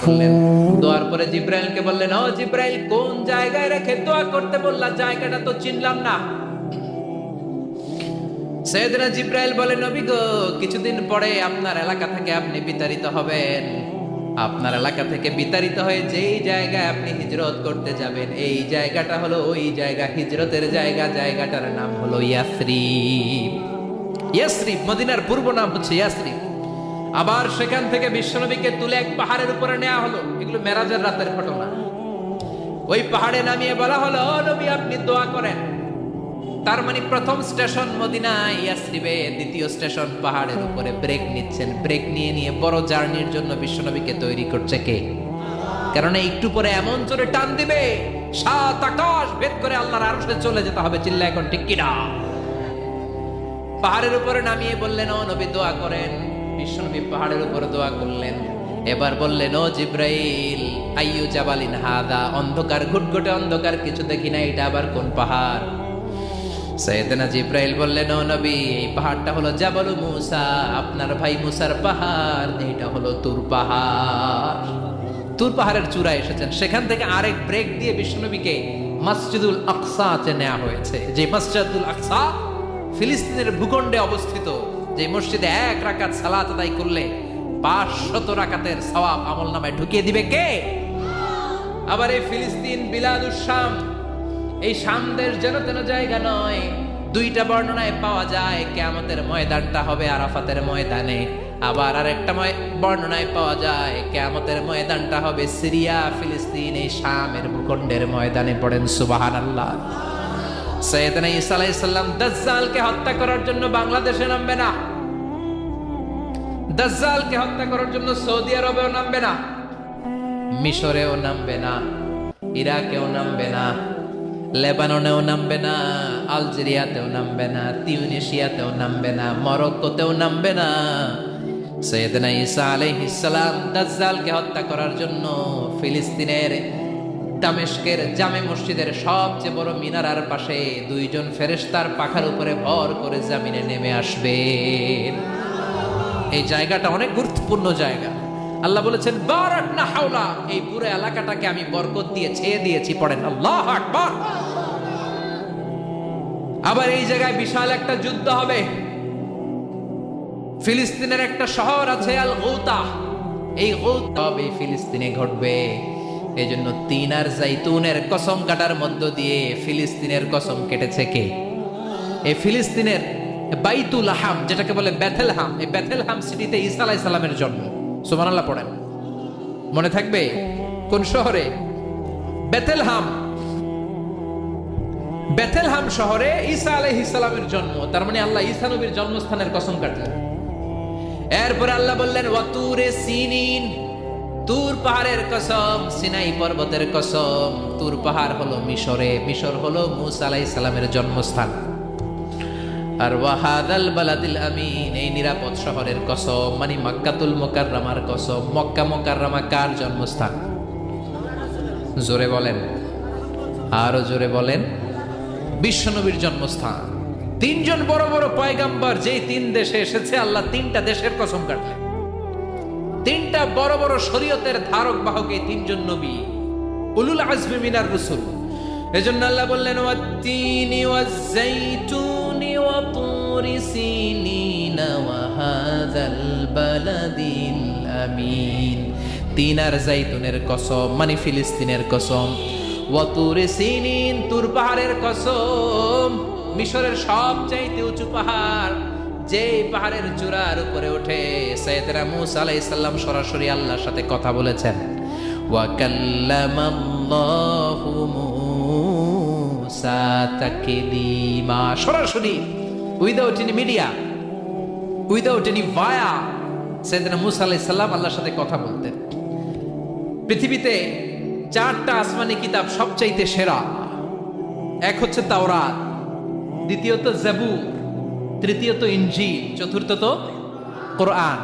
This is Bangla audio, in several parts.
করলেন। দোয়ার পরে জিব্রাইলকে বললেন, ও জিব্রাইল, কোন জায়গায় রেখে দোয়া করতে বললা? জায়গাটা তো চিনলাম না। সাইয়েদনা জিব্রাইল বলেন, নবী গো, কিছুদিন পরে আপনার এলাকা থেকে আপনি বিতাড়িত হবেন। আপনার এলাকা থেকে বিতাড়িত হয়ে যেই জায়গায় আপনি হিজরত করতে যাবেন, এই জায়গাটা হলো ওই জায়গা, হিজরতের জায়গা। জায়গাটার নাম হলো ইয়াসরিব। ইয়াসরিব মদিনার পূর্ব নাম হচ্ছে ইয়াসরিব। আবার সেখান থেকে বিশ্বনবীকে তুলে এক পাহাড়ের উপরে নেওয়া হলো। এগুলো মেরাজের রাতের ঘটনা। ওই পাহাড়ে নামিয়ে বলা হলো, ও নবী, আপনি দোয়া করেন। তার মানে প্রথম স্টেশন মদিনা ইয়াসরিবে, দ্বিতীয় স্টেশন পাহাড়ের উপরে। ব্রেক নিচ্ছেন, ব্রেক নিয়ে নিয়ে বড় জার্নির জন্য বিশ্বনবীকে তৈরি করছে কে? কারণ একটু পরে এমন জোরে টান দিবে, 7 আকাশ ভেদ করে আল্লাহর আরশে চলে যেতে হবে। চিল্লা এখন ঠিক কিনা? পাহাড়ের উপরে নামিয়ে বললেন, ও নবী দোয়া করেন। বিশ্বনবী পাহাড়ের উপরে দোয়া করলেন। এবার বললেন, ও জিব্রাইল, আইয়ু জাবালিন হাদা, অন্ধকার, ঘুটঘুটে অন্ধকার, কিছু দেখি না, এটা আবার কোন পাহাড়? সাইয়েদনা জিব্রাইল বললেন, ও নবী, এই পাহাড়টা হলো জাবালু মুসা, আপনার ভাই মুসার পাহাড়। এটা হলো তুর পাহাড়। তুর পাহাড়ের চূড়ায় এসেছেন। সেখান থেকে আরেক ব্রেক দিয়ে বিশ্বনবীকে মসজিদুল আকসাতে নেওয়া হয়েছে। যে মসজিদুল আকসা ফিলিস্তিনের ভূখণ্ডে অবস্থিত, যে মসজিদে 1 রাকাত সালাত আদায় করলে 500 রাকাতের সওয়াব আমলনামায় ঢুকিয়ে দিবে কে? আবার এই ফিলিস্তিন বিলাদুশ শাম, এই শাম দেশ যেন তেন জায়গা নয়। 2টা বর্ণনায় পাওয়া যায় কিয়ামতের ময়দানটা হবে আরাফাতের ময়দানে। আবার আরেকটা বর্ণনায় পাওয়া যায় কিয়ামতের ময়দানটা হবে সিরিয়া, ফিলিস্তিন, এই শামের ভূখণ্ডের ময়দানে। পড়েন সুবহানাল্লাহ। সাইয়েদনা ঈসা আলাইহিস সালাম দাজ্জালকে হত্যা করার জন্য বাংলাদেশে নামবে না। দাজ্জালকে হত্যা করার জন্য সৌদি আরবেও নামবে না, মিশরেও নামবে না, ইরাকেও নামবে না, লেবাননেও নামবে না, আলজেরিয়াতেও নামবে না, তিউনিসিয়াতেও নামবে না, মরক্কোতেও নামবে না। সাইয়েদনা ঈসা আলাইহিস সালাম দাজ্জালকে হত্যা করার জন্য ফিলিস্তিনের দামেস্কের জামে মসজিদের সবচেয়ে বড় মিনারার পাশে 2 জন ফেরেশতার পাখার উপরে ভর করে জমিনে নেমে আসবেন। এই জায়গাটা অনেক গুরুত্বপূর্ণ জায়গা। আল্লাহ বলেছেন, বারাকনা হাওলা, এই পুরো এলাকাটাকে আমি বরকত দিয়ে ছেয়ে দিয়েছি। পড়েন আল্লাহু আকবার। আবার এই জায়গায় বিশাল একটা যুদ্ধ হবে। ফিলিস্তিনের একটা শহর আছে আল গৌতা, এই গৌতা এই ফিলিস্তিনে ঘটবে। এই জন্য তিন আর জাইতুনের কসম কাটার মধ্য দিয়ে ফিলিস্তিনের কসম কেটেছে কে? এই ফিলিস্তিনের বাইতুল হাম, যেটাকে বলে বেথেলহাম, এই বেথেলহাম সিটিতে ঈসা আলাইহিস সালামের জন্ম। সুবহানাল্লাহ পড়েন। মনে থাকবে কোন শহরে? বেথেলহাম। বেথেলহাম শহরে ঈসা আলাইহিস সালামের জন্ম। তার মানে আল্লাহ ঈসা নবীর জন্মস্থানের কসম কাটলেন। এরপরে আল্লাহ বললেন, ওয়াতুরে সিনিন, তুর পাহাড়ের কসম, সিনাই পর্বতের কসম। তুর পাহাড় হলো মিশরে, মিশর হলো মুসা আলাইহিস সালামের জন্মস্থান। আর ওয়াহাদাল বালাদিল আমিন, এই নিরাপদ শহরের কসম, মানে মক্কাতুল মুকাররমার কসম। মক্কা মুকাররমা কার জন্মস্থান? জোরে বলেন, আরো জোরে বলেন। বিশ্বনবীর জন্মস্থান। 3 জন বড় বড় পয়গাম্বর যেই 3 দেশে এসেছে, আল্লাহ 3টা দেশের কসম কাটলেন। 3টা বড় বড় শরীয়তের ধারক বাহক এই 3 জন নবী, উলুল আজমি মিনার রাসূল। এজন্য আল্লাহ বললেন, ওয়াত-তিনি ওয়াজ-যাইতুনি ওয়া তুরি সিনিনা ওয়া হাযাল বালাদিল আমিন। 3 আর যাইতুনের কসম, মানে ফিলিস্তিনের কসম। ওয়া তুরি সিনিন, তুর পাহাড়ের কসম, মিশরের সবচাইতে উঁচু পাহাড়, যেই পাহাড়ের চূড়ার উপরে উঠে সাইয়েদনা মুসা আলাইহিস সালাম সরাসরি আল্লাহর সাথে কথা বলেছেন। ওয়া কাল্লামাল্লাহু মুসা তাকলিমা, সরাসরি, without any media, without any via, সাইয়েদনা মুসা আলাইহিস সালাম আল্লাহর সাথে কথা বলতেন। পৃথিবীতে 4টা আসমানি কিতাব সবচাইতে সেরা। এক হচ্ছে তাওরাত, দ্বিতীয়ত জাবুর, তৃতীয়ত ইনজিল, চতুর্থত কোরআন।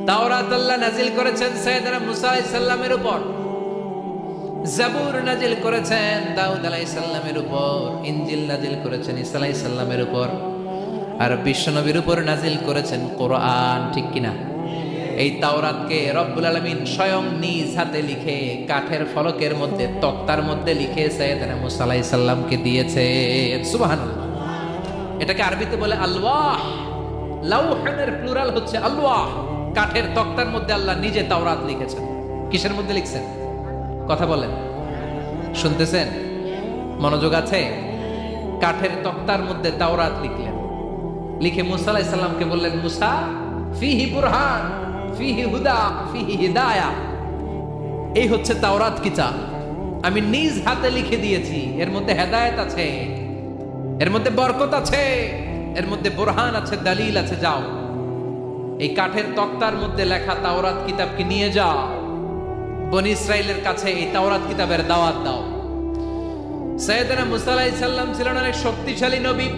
তাওরাত আল্লাহ নাজিল করেছেন সাইয়েদনা মুসা আলাইহিস সালামের উপর, জাবুর নাজিল করেছেন দাউদ আলাইহিস সালামের উপর, ইনজিল নাজিল করেছেন ঈসা আলাইহিস সালামের উপর, আর বিশ্বনবীর উপর নাজিল করেছেন কোরআন। ঠিক কিনা? এই তাওরাতকে রব্বুল আলামিন স্বয়ং নিজ হাতে লিখে কাঠের ফলকের মধ্যে তক্তার মধ্যে লিখে সাইয়েদনা মুসা আলাইহিস সালামকে দিয়েছে। সুবহানাল্লাহ। এটাকে আরবিতে বলে আলওয়াহ। লাউহের প্লুরাল হচ্ছে আলওয়াহ। কাঠের তক্তার মধ্যে আল্লাহ নিজে তাওরাত লিখেছেন। কিসের মধ্যে লিখছেন? কথা বলেন, শুনতেছেন? মনোযোগ আছে? কাঠের তক্তার মধ্যে তাওরাত লিখলেন, লিখে মুসা আলাইহিস সালামকে বললেন, মুসা ফিহি বুরহান, ফিহি হুদা, ফিহি হিদায়া। এই হচ্ছে তাওরাত কিতাব, আমি নিজ হাতে লিখে দিয়েছি। এর মধ্যে হেদায়েত আছে, এর মধ্যে বরকত আছে, এর মধ্যে বুরহান আছে, দলিল আছে। যাও এই কাঠের তক্তার মধ্যে লেখা তাওরাত কিতাবকে নিয়ে যাও, বনি ইসরাইলের কাছে এই তাওরাত কিতাবের দাওয়াত দাও। সাইয়েদনা মুসা আলাইহিস সালাম ছিলেন অনেক শক্তিশালী নবী।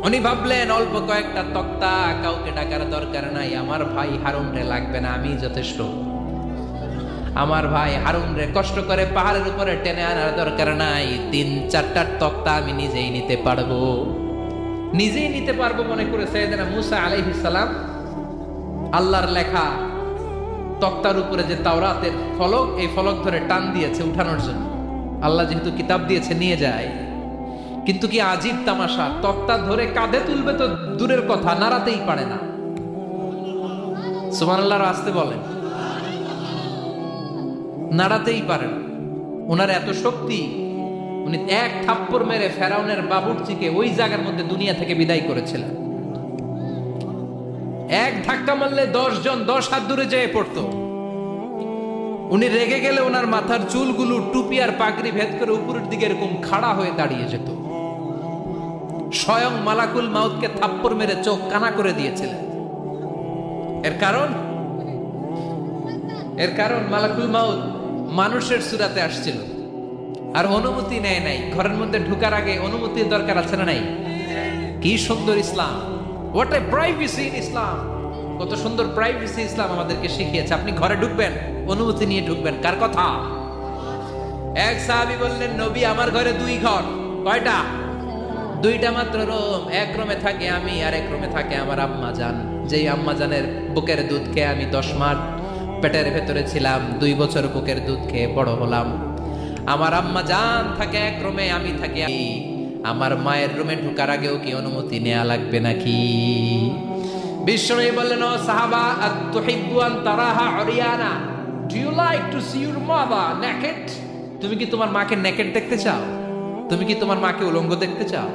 উনি ভাবলেন অল্প কয়েকটা তক্তা, কাউকে ডাকার দরকার নাই, আমার ভাই হারুন রে লাগবে না, আমি যথেষ্ট। আমার ভাই হারুন রে কষ্ট করে পাহাড়ের উপরে টেনে আনার দরকার নাই, 3-4টা তক্তা আমি নিজেই নিতে পারবো। নিজেই নিতে পারবো মনে করে সাইয়েদনা মুসা আলাইহিস সালাম আল্লাহর লেখা তক্তার উপরে যে তাওরাতের ফলক, এই ফলক ধরে টান দিয়েছে উঠানোর জন্য। আল্লাহ যেহেতু কিতাব দিয়েছে নিয়ে যায়, কিন্তু কি আজীব তামাশা, তক্তা ধরে কাঁধে তুলবে তো দূরের কথা, নাড়াতেই পারে না। সুবহানাল্লাহ আসতে বলেন, নাড়াতেই পারে না। ওনার এত শক্তি, উনি এক থাপ্পড় মেরে ফেরাউনের বাবুর্চিকে ওই জায়গার মধ্যে দুনিয়া থেকে বিদায় করেছিলেন। এক ধাক্কা মারলে 10 জন 10 হাত দূরে যেয়ে পড়তো। উনি রেগে গেলে ওনার মাথার চুলগুলো টুপি আর পাগড়ি ভেদ করে উপরের দিকে এরকম খাড়া হয়ে দাঁড়িয়ে যেত। স্বয়ং মালাকুল মাউতকে থাপ্পড় মেরে চোখ কানা করে দিয়েছিলেন। এর কারণ মালাকুল মাউত মানুষের সূরাতে আসছিল আর অনুমতি নেয় নাই। ঘরের মধ্যে ঢোকার আগে অনুমতির দরকার আছে না নাই? কি সুন্দর ইসলাম, হোয়াট এ প্রাইভেসি ইন ইসলাম। কত সুন্দর প্রাইভেসি ইসলাম আমাদেরকে শিখিয়েছে। আপনি ঘরে ঢুকবেন, অনুমতি নিয়ে ঢুকবেন। কার কথা? এক সাহাবী বললেন, নবী আমার ঘরে 2 ঘর। কয়টা? 2টা মাত্র রুম। এক রুমে থাকে আমি, আর এক রুমে থাকে আমার আম্মা জান। যেই আম্মা জানের বুকের দুধ খেয়ে আমি 10 মাস পেটের ভেতরে ছিলাম, 2 বছর বুকের দুধ খেয়ে বড় হলাম। আমার আম্মা জান থাকে এক রুমে, আমি থাকি। আমার মায়ের রুমে ঢোকার আগেও কি অনুমতি নেওয়া লাগবে নাকি? বিশ্বনবী বললেন, ও সাহাবা, আতুহিব্বু আন তারাহা উরিয়ানা, do you like to see your mother naked? তুমি কি তোমার মাকে নেকেড দেখতে চাও? তুমি কি তোমার মাকে উলঙ্গ দেখতে চাও?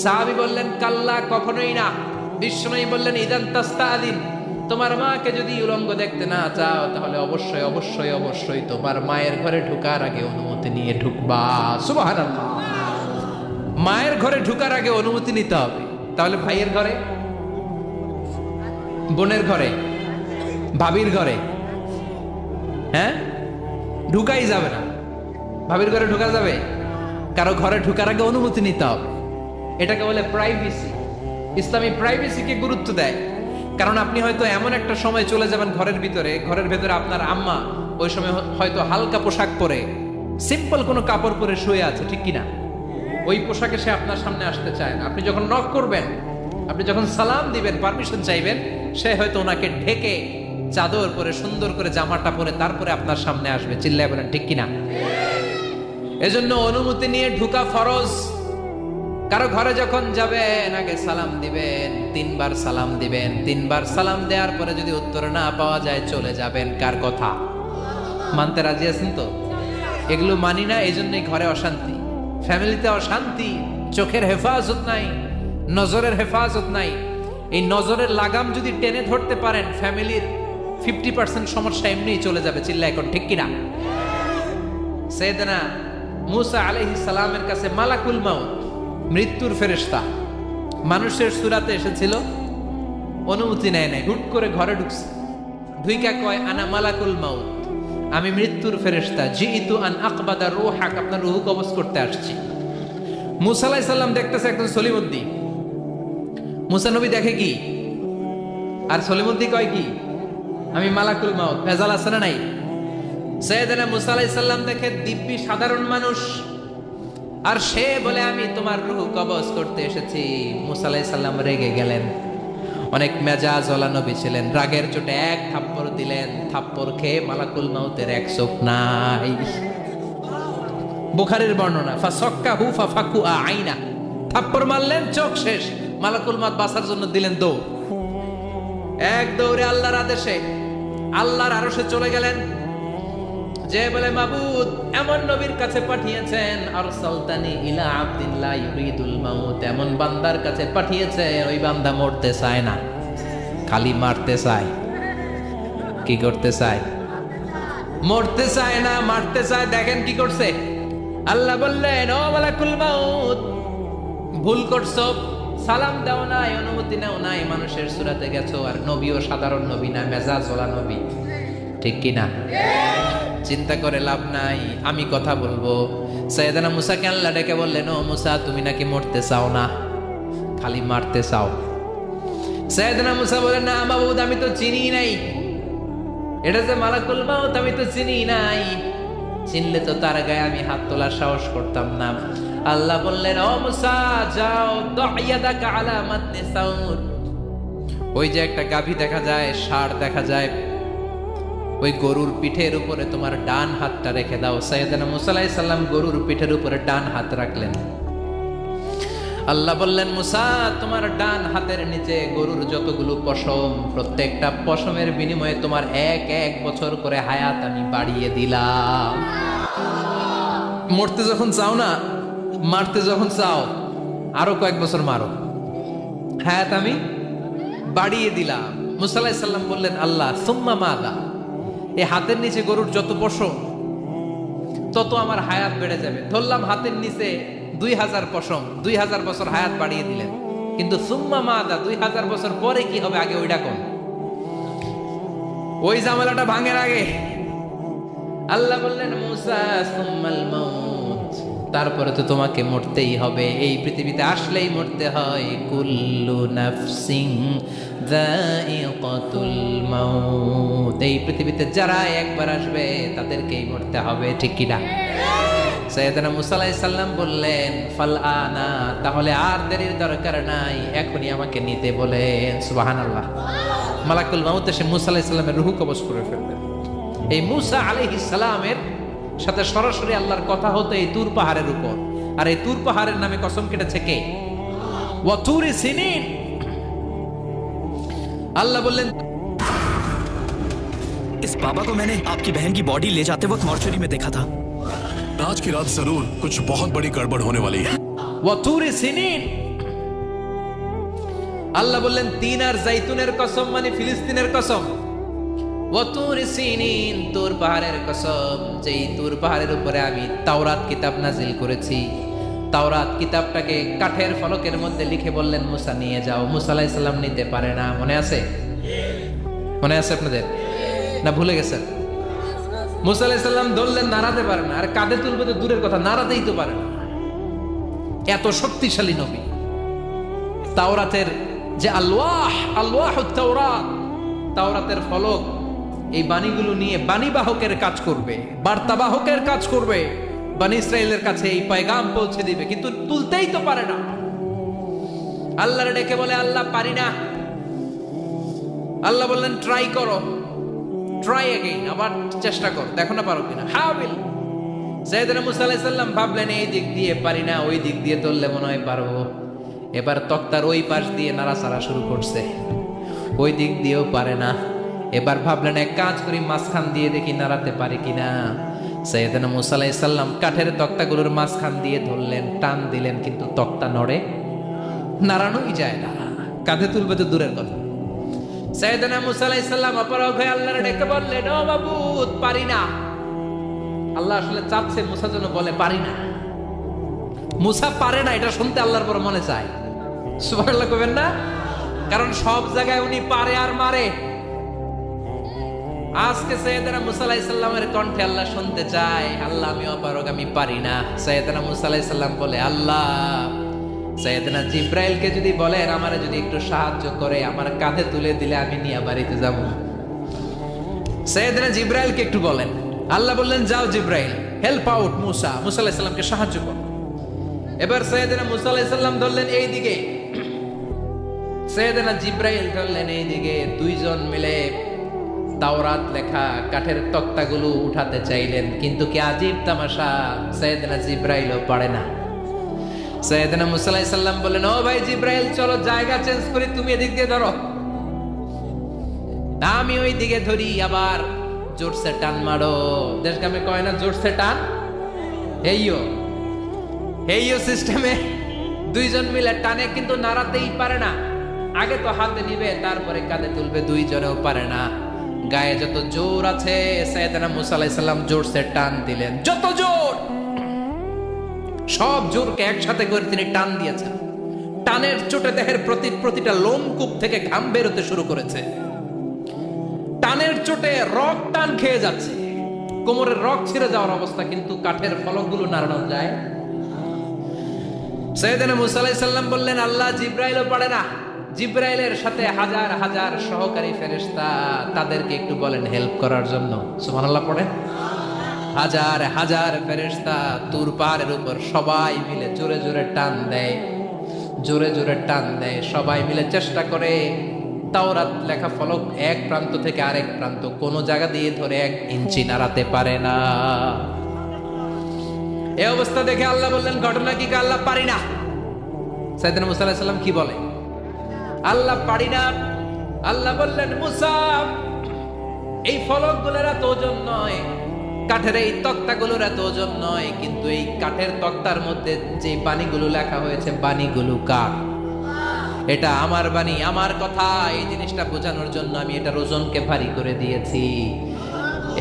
সাহাবী বললেন, কাল্লা, কখনোই না। বিশ্বনবী বললেন, ইদান তাস্তাদিন, তোমার মাকে যদি উলঙ্গ দেখতে না চাও তাহলে অবশ্যই অবশ্যই অবশ্যই তোমার মায়ের ঘরে ঢোকার আগে অনুমতি নিয়ে ঢুকবা। সুবহানাল্লাহ। মায়ের ঘরে ঢোকার আগে অনুমতি নিতে হবে। তাহলে ভাইয়ের ঘরে, বোনের ঘরে, ভাবির ঘরে হ্যাঁ ঢুকাই যাবে না। ভাবির ঘরে ঢোকা যাবে? কারো ঘরে ঢোকার আগে অনুমতি নিতে হবে। এটাকে বলে প্রাইভেসি। ইসলামী প্রাইভেসিকে গুরুত্ব দেয়। কারণ আপনি হয়তো এমন একটা সময় চলে যাবেন ঘরের ভিতরে আপনার আম্মা ওই সময় হয়তো হালকা পোশাক পরে, সিম্পল কোনো কাপড় পরে শুয়ে আছে, ঠিক কিনা? ওই পোশাকে সে আপনার সামনে আসতে চায় না। আপনি যখন নক করবেন, আপনি যখন সালাম দিবেন, পারমিশন চাইবেন, সে হয়তো ওনাকে ঢেকে চাদর পরে সুন্দর করে জামাটা পরে তারপরে আপনার সামনে আসবে। চিল্লায় বলেন ঠিক কিনা? এজন্য অনুমতি নিয়ে ঢুকা ফরজ। কারো ঘরে যখন যাবেন আগে সালাম দিবেন, 3 বার সালাম দিবেন। 3 বার সালাম দেওয়ার পরে যদি উত্তর না পাওয়া যায় চলে যাবেন। কার কথা? মানতে রাজি আছেন তো? এগুলো মানি না, এই জন্যই ঘরে অশান্তি, ফ্যামিলিতে অশান্তি, চোখের হেফাজত নাই, নজরের হেফাজত নাই। এই নজরের লাগাম যদি টেনে ধরতে পারেন, ফ্যামিলির 50% সমস্যা এমনিই চলে যাবে। চিল্লা এখন ঠিক কিনা? সাইয়েদনা মুসা আলাইহিস সালামের কাছে মালাকুল মাউত, মৃত্যুর ফেরেশতা, মানুষের সূরাতে এসেছিল, অনুমতি নেয় নাই, হুট করে ঘরে ঢুকছে। ঢুইকা কয়, আনা মালাকুল মাউত, আমি মৃত্যুর ফেরেশতা, জিইতু আন আকবাদা রূহাক, আপনার রূহ কবজ করতে আসছি। মুসা আলাইহিস সালাম দেখতেছে একজন সলিমুদ্দিন। মুসা নবী দেখে কি, আর সলিমুদ্দিন কয় কি, আমি মালাকুল মাউত। ভেজাল আছে না নাই? সাইয়েদনা মুসা আলাইহিস সালাম দেখে দিব্যি সাধারণ মানুষ, আর সে বলে আমি তোমার রূহ কবজ করতে এসেছি। মুসা আলাইহিস সালাম রেগে গেলেন। অনেক মেজাজ ওয়ালা নবী ছিলেন, রাগের চোটে এক থাপ্পড় দিলেন, থাপ্পড় খেয়ে মালাকুল মাউতের এক চোখ নাই। বুখারীর বর্ণনা, ফাসাক্কাহু ফাফাকুআ আইনা, থাপ্পড় মারলেন চোখ শেষ। মালাকুল মাউত বাঁচার জন্য দিলেন দৌড়, এক দৌড়ে আল্লাহর আদেশে আল্লাহর আরশে চলে গেলেন। যে বলে মাবুদ এমন নবীর কাছে পাঠিয়েছেন, আরসালতানি ইলা আবদিন লা ইউরিদুল মাউত, এমন বান্দার কাছে পাঠিয়েছে ওই বান্দা মরতে চায় না, খালি মারতে চায়। কি করতে চায়? মরতে চায় না, মারতে চায়। দেখেন কি করছে আল্লাহ, বললেন ও মালাকুল মাউত ভুল করছো, সালাম দাও নাই, অনুমতি নাও নাই, মানুষের সূরাতে গেছো, আর নবীও সাধারণ নবী না, মেজাজ ওয়ালা নবী, ঠিক কি না? চিন্তা করে লাভ নাই, আমি কথা বলবো। সাইয়েদনা মুসাকে আল্লাহ ডেকে বললেন, ও মুসা তুমি নাকি মরতে চাও না, খালি মারতে চাও। সাইয়েদনা মুসা বলেন, না মাবুদ আমি তো চিনি নাই, এটা যে মালাকুল মাউত আমি তো চিনি নাই, চিনলে তো তার গায়ে আমি হাত তোলার সাহস করতাম না। আল্লাহ বললেন, ও মুসা যাও, দাইয়াদাকা আলা মাতনি সাউর, ওই যে একটা গাভী দেখা যায়, ষাঁড় দেখা যায়, ওই গরুর পিঠের উপরে তোমার ডান হাতটা রেখে দাও। সাইয়েদনা মুসা আলাইহিস সালাম গরুর পিঠের উপরে ডান হাত রাখলেন। আল্লাহ বললেন, মুসা তোমার ডান হাতের নিচে গরুর যতগুলো পশম, প্রত্যেকটা পশমের বিনিময়ে তোমার এক এক বছর করে হায়াত আমি বাড়িয়ে দিলাম। মরতে যখন চাও না, মারতে যখন চাও, আরো কয়েক বছর মারো, হায়াত আমি বাড়িয়ে দিলাম। মুসা আলাইহিস সালাম বললেন, আল্লাহ সুম্মা মাদা, এই হাতের নিচে গরুর যত পশম তত আমার হায়াত বেড়ে যাবে। ধরলাম হাতের নিচে 2000 পশম, 2000 বছর হায়াত বাড়িয়ে দিলেন, কিন্তু সুম্মা মাদা 2000 বছর পরে কি হবে, আগে ওইটা কোন, ওই ঝামেলাটা ভাঙের আগে। আল্লাহ বললেন, মুসা সুম্মাল মাউত, তারপরে তো তোমাকে মরতেই হবে, এই পৃথিবীতে আসলেই মরতে হয়। কুল্লু নাফসিন যায়িকাতুল মাউত, এই পৃথিবীতে যারা একবার আসবে তাদেরকেই মরতে হবে, ঠিক কি না? সাইয়েদনা মুসা আলাইহিস সালাম বললেন, ফাল আনা, তাহলে আর দেরির দরকার নাই, এখনই আমাকে নিতে বলেন। সুবহানাল্লাহ। মালাকুল মাউত এসে মুসা আলাইহিস সালামের রূহ কবজ করে ফেললেন। এই মুসা আলাইহিস সালামের সাথে সরাসরি আল্লাহর কথা হতো এই তুর পাহাড়ের উপর, আর এই তুর পাহাড়ের নামে কসম কেটেছে কে? ওয়া তুরি সিনিন। আল্লাহ বললেন, इस बाबा को मैंने आपकी बहन की बॉडी ले जाते वक्त मॉर्चरी में देखा था। आज की रात जरूर कुछ बहुत बड़ी गड़बड़ होने वाली है। ওয়া তুরি সিনিন। আল্লাহ বললেন, তিন আর জাইতুনের কসম, মানে ফিলিস্তিনের কসম। ওয়া তুরি সিনিন, তুর পাহাড়ের কসম, যেই তুর পাহাড়ের উপরে আমি তাওরাত কিতাব নাজিল করেছি। তাওরাত কিতাবটাকে কাঠের ফলকের মধ্যে লিখে বললেন, মুসা নিয়ে যাও। মুসা আলাইহিস সালাম নিতে পারে না, মনে আছে? মনে আছে আপনাদের না ভুলে গেছেন? মুসা আলাইহিস সালাম ধরলেন, নাড়াতে পারে না, আর কাঁধে তুলবে তো দূরের কথা, নাড়াতেই তো পারে না, এত শক্তিশালী নবী। তাওরাতের যে আলওয়াহুত তাওরাত, তাওরাতের ফলক, এই বাণীগুলো নিয়ে বাণীবাহকের কাজ করবে, বার্তাবাহকের কাজ করবে, বনী ইসরাইলের কাছে এই পয়গাম পৌঁছে দিবে, কিন্তু তুলতেই তো পারে না। আল্লাহর ডেকে বলে, আল্লাহ পারি না। আল্লাহ বললেন, ট্রাই করো, ট্রাই এগেইন, আবার চেষ্টা করো, দেখো না পারো কিনা। হাবিল সাইয়েদনা মুসা আলাইহিস সালাম ভাবলেন, এই দিক দিয়ে পারি না, ওই দিক দিয়ে তুললে মনে হয় পারবো। এবার তক্তার ওই পাশ দিয়ে নাড়াচাড়া শুরু করছে, ওই দিক দিয়েও পারে না। এবার ভাবলেন, এক কাজ করি, মাঝখান দিয়ে দেখি নাড়াতে পারে কিনা। সাইয়েদনা মুসা আলাইহিস সালাম কাঠের তক্তাগুলোর মাঝখান দিয়ে ধরলেন, টান দিলেন, কিন্তু তক্তা নড়ে, নাড়ানোই যায় না, কাঁধে তুলবে তো দূরের কথা। সাইয়েদনা মুসা আলাইহিস সালাম অপারগ হয়ে আল্লাহর ডেকে বললেন, ও মাবুদ পারি না। আল্লাহ আসলে চাচ্ছে মুসা যেন বলে পারি না। মুসা পারে না এটা শুনতে আল্লাহর বড় মনে চায়। সুবহানাল্লাহ কইবেন না? কারণ সব জায়গায় উনি পারে আর মারে। আজকে সাইয়েদনা মুসা আলাইহিস সালামের কণ্ঠে আল্লাহ শুনতে চায়, আল্লাহ আমি অপারগ, আমি পারি না। সাইয়েদনা মুসা আলাইহিস সালাম বলে, আল্লাহ সাইয়েদনা জিব্রাইলকে যদি বলেন আমারে যদি একটু সাহায্য করে, আমার কাঁধে তুলে দিলে আমি নিয়ে বাড়িতে যাব। সাইয়েদনা জিব্রাইলকে একটু বলেন। আল্লাহ বললেন, যাও জিব্রাইল, হেল্প আউট মুসা, মুসা আলাইহিস সালামকে সাহায্য করো। এবার সাইয়েদনা মুসা আলাইহিস সালাম ধরলেন এই দিকে, সাইয়েদনা জিব্রাইল চললেন এইদিকে, দুইজন মিলে তাওরাত লেখা কাঠের তক্তাগুলো উঠাতে চাইলেন, কিন্তু কি আজীব তামাশা, সাইয়েদনা জিব্রাইলও পারে না। সাইয়েদনা মুসা আলাইহিস সালাম বললেন, ও ভাই জিব্রাইল, চলো জায়গা চেঞ্জ করি, তুমি এদিক দিয়ে ধরো, আমি ওই দিকে ধরি, আবার জোরসে টান মারো। দেশগামে কয় না জোরসে টান, হেইও সিস্টেমে দুইজন মিলে টানে, কিন্তু নাড়াতেই পারে না। আগে তো হাতে নিবে, তারপরে কাঁধে তুলবে, দুইজনেও পারে না। গায়ে যত জোর আছে, সাইয়েদনা মুসা আলাইহিস সালাম জোরসে টান দিলেন, যত জোর, সব জোরকে একসাথে করে তিনি টান দিয়েছেন। টানের চোটে দেহের প্রতিটা লোমকূপ থেকে ঘাম বেরোতে শুরু করেছে। টানের চোটে রক টান খেয়ে যাচ্ছে, কোমরের রক ছিঁড়ে যাওয়ার অবস্থা, কিন্তু কাঠের ফলকগুলো নাড়ানো যায়। সাইয়েদনা মুসা আলাইহিস সালাম বললেন, আল্লাহ জিব্রাইলও পারে না। জিব্রাইলের সাথে হাজার হাজার সহকারী ফেরেশতা, তাদেরকে একটু বলেন হেল্প করার জন্য। সুবহানাল্লাহ পড়েন। হাজার হাজার ফেরেশতা তুর পাহাড়ের উপর সবাই মিলে জোরে জোরে টান দেয়, জোরে জোরে টান দেয়, সবাই মিলে চেষ্টা করে। তাওরাত লেখা ফলক এক প্রান্ত থেকে আরেক প্রান্ত কোন জায়গা দিয়ে ধরে 1 ইঞ্চি নাড়াতে পারে না। এই অবস্থা দেখে আল্লাহ বললেন, ঘটনা কি? আল্লাহ পারি না। সাইয়েদনা মুসা আলাইহিস সালাম কি বলে? আল্লাহ পারি না। আল্লাহ বললেন, মুসা, এই ফলকগুলোর এত ওজন নয়, কাঠের এই তক্তাগুলোর এত ওজন নয়, কিন্তু এই কাঠের তক্তার মধ্যে যে বাণীগুলো লেখা হয়েছে, বাণীগুলো কার? এটা আমার বাণী, আমার কথা। এই জিনিসটা বোঝানোর জন্য আমি এটার ওজনকে ভারী করে দিয়েছি।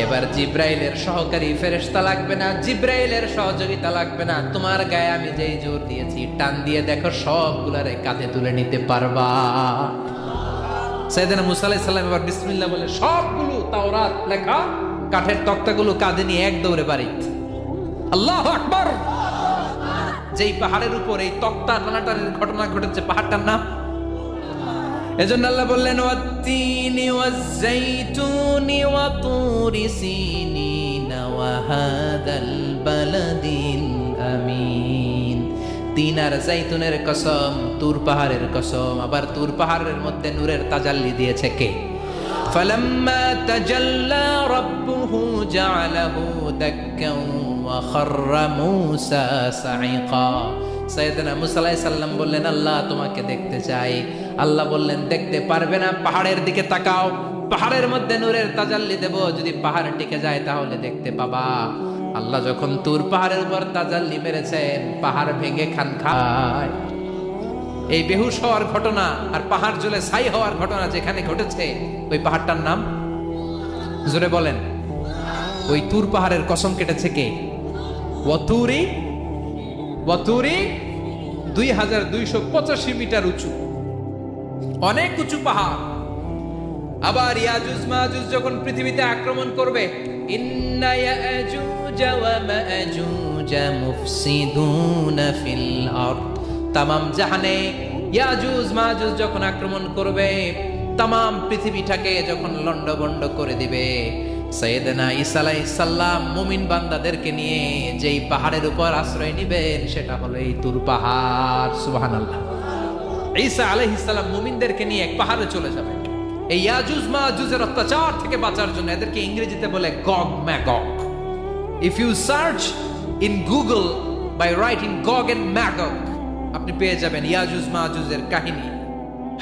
এবার জিব্রাইলের সহকারী ফেরেশতা লাগবে না, জিব্রাইলের সহযোগিতা লাগবে না, তোমার গায়ে আমি যেই জোর দিয়েছি, টান দিয়ে দেখো সবগুলারে কাঁধে তুলে নিতে পারবা। সাইয়েদনা মুসা আলাইহিস সালাম এবার বিসমিল্লাহ বলে সবগুলো তাওরাত লেখা কাঠের তক্তাগুলো কাঁধে নিয়ে এক দৌড়ে বাড়িতে। আল্লাহু আকবার। যেই পাহাড়ের উপর এই তক্তা টানাটানির ঘটনা ঘটেছে, পাহাড়টার নাম, এজন্য আল্লাহ বললেন, ওয়াত-তিনি ওয়াজ-যাইতুনি ওয়া তুরি সিনিন ওয়া হাদাল বালাদিল আমিন। তিন আর যাইতুনের কসম, তুর পাহাড়ের কসম। আবার তুর পাহাড়ের মধ্যে নূরের তাজাল্লি দিয়েছে কে? ফালাম্মা তাজাল্লা রাব্বুহু জাআলাহু দাক্কান ওয়া খাররা মূসা সাঈকা। সাইয়েদনা মুসা আলাইহিস সালাম বললেন, আল্লাহ তোমাকে দেখতে চাই। আল্লাহ বললেন, দেখতে পারবে না, পাহাড়ের দিকে তাকাও, পাহাড়ের মধ্যে নূরের তাজাল্লি দেব, যদি পাহাড় টিকে যায় তাহলে দেখতে পাবা। আল্লাহ যখন তুর পাহাড়ের উপর তাজাল্লি মেরেছেন, পাহাড় ভেঙে খান খায়। এই বেহুশ হওয়ার ঘটনা আর পাহাড় জ্বলে ছাই হওয়ার ঘটনা যেখানে ঘটেছে, ওই পাহাড়টার নাম জোরে বলেন। ওই তুর পাহাড়ের কসম কেটেছে কে? ওয়াতুরি। ওয়াতুরি 2285 মিটার উঁচু, অনেক উঁচু পাহাড়। আবার ইয়াজুজ মাজুজ যখন পৃথিবীতে আক্রমণ করবে, ইন্না ইয়াজুজ ওয়া মাজুজ মুফসিদুনা ফিল আরদ। তামাম জাহানে ইয়াজুজ মাজুজ যখন আক্রমণ করবে, তামাম পৃথিবীটাকে যখন লন্ডভন্ড করে দিবে, সাইয়েদনা ঈসা আলাইহিস সালাম মুমিন বান্দাদেরকে নিয়ে যেই পাহাড়ের উপর আশ্রয় নেবেন, সেটা হলো এই তুর পাহাড়। সুবহানাল্লাহ। ঈসা আলাইহিস সালাম মুমিনদেরকে নিয়ে এক পাহাড়ে চলে যাবেন এই ইয়াজুজ মাজুজের অত্যাচার থেকে বাঁচার জন্য। এদেরকে ইংরেজিতে বলে Gog Magog. If you search in Google by writing Gog and Magog, আপনি পেয়ে যাবেন ইয়াজুজ মাজুজের কাহিনী।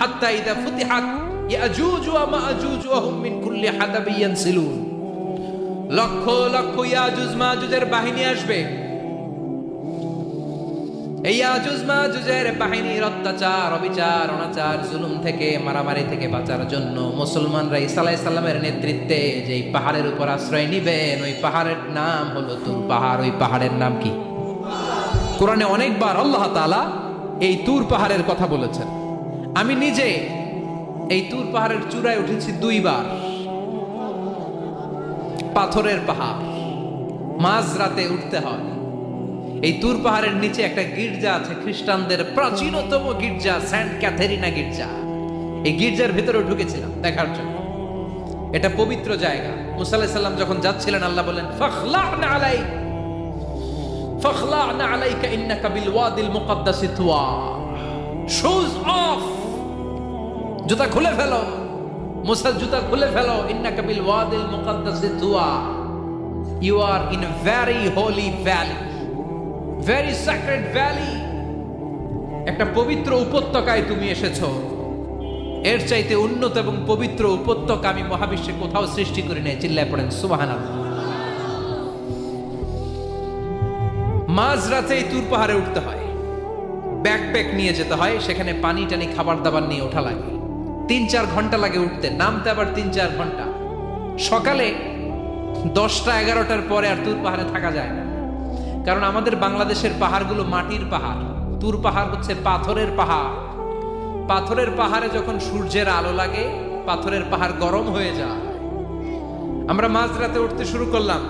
হাত্তা ইদা ফুতিহাত ইয়াজুজ ওয়া মাজুজ ওয়া হুম মিন কুল্লি হাদাবিন ইয়ানসিলুন। লক্ষ লক্ষ ইয়াজুজ মাজুজের বাহিনী আসবে। এই ইয়াজুজ মাজুজের বাহিনীর অত্যাচার, অবিচার, অনাচার, জুলুম থেকে, মারামারি থেকে বাঁচার জন্য মুসলমানরা ঈসা আলাইহিস সালামের নেতৃত্বে যেই পাহাড়ের উপর আশ্রয় নিবেন, ওই পাহাড়ের নাম হলো তুর পাহাড়। ওই পাহাড়ের নাম কি? কোরআনে অনেকবার আল্লাহ তাআলা এই তুর পাহাড়ের কথা বলেছেন। আমি নিজে এই তুর পাহাড়ের চূড়ায় উঠেছি 2 বার। পাথরের পাহাড়, মাঝরাতে উঠতে হয়। এই তুর পাহাড়ের নিচে একটা গির্জা আছে, খ্রিস্টানদের প্রাচীনতম গির্জা, সেন্ট ক্যাথেরিনা গির্জা। এই গির্জার ভিতরে ঢুকেছিলাম দেখার জন্য। এটা পবিত্র জায়গা। মুসা আলাইহিস সালাম যখন যাচ্ছিলেন, আল্লাহ বলেন, ফাখলা'না আলাইকা ইন্নাকা বিল ওয়াদিল মুকদ্দাসি তুওয়া। শুজ অফ, জুতা খুলে ফেলো, মুসার জুতা খুলে ফেলো। ইন্নাকা বিল ওয়াদিল মুকাদ্দাসি তুয়া, you are in a very holy valley, very sacred valley। একটা পবিত্র উপত্যকায় তুমি এসেছো। এর চাইতে উন্নত এবং পবিত্র উপত্যকা আমি মহাবিশ্বে কোথাও সৃষ্টি করি নাই। চিল্লায় পড়েন সুবহানাল্লাহ। মাঝরাতেই তুর পাহাড়ে উঠতে হয়, ব্যাকপ্যাক নিয়ে যেতে হয়, সেখানে পানি টানি খাবার দাবার নিয়ে ওঠা লাগে। 3-4 ঘন্টা লাগে উঠতে, নামতে আবার 3-4 ঘন্টা। সকালে 10টা-11টার পরে আর তুর পাহাড়ে থাকা যায় না, কারণ আমাদের বাংলাদেশের পাহাড়গুলো মাটির পাহাড়, তুর পাহাড় হচ্ছে পাথরের পাহাড়। পাথরের পাহাড়ে যখন সূর্যের আলো লাগে, পাথরের পাহাড় গরম হয়ে যায়। আমরা মাঝরাতে উঠতে শুরু করলাম।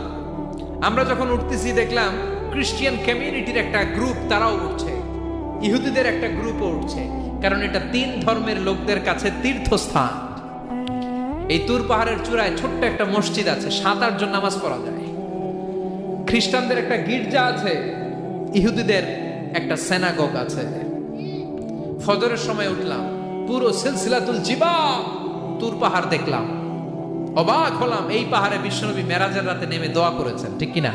আমরা যখন উঠতেছি দেখলাম খ্রিস্টিয়ান কমিউনিটির একটা গ্রুপ, তারাও উঠছে, ইহুদিদের একটা গ্রুপও উঠছে, কারণ এটা 3 ধর্মের লোকদের কাছে তীর্থস্থান। এই তুর পাহাড়ের চূড়ায় ছোট্ট একটা মসজিদ আছে, 7-8 জন নামাজ পড়া যায়। খ্রিস্টানদের একটা গির্জা আছে, ইহুদিদের একটা সিনাগগ আছে। ফজরের সময় উঠলাম, পুরো সিলসিলাতুল জিবাল তুর পাহাড় দেখলাম, অবাক হলাম। এই পাহাড়ে বিশ্বনবী মেরাজের রাতে নেমে দোয়া করেছেন, ঠিক কিনা?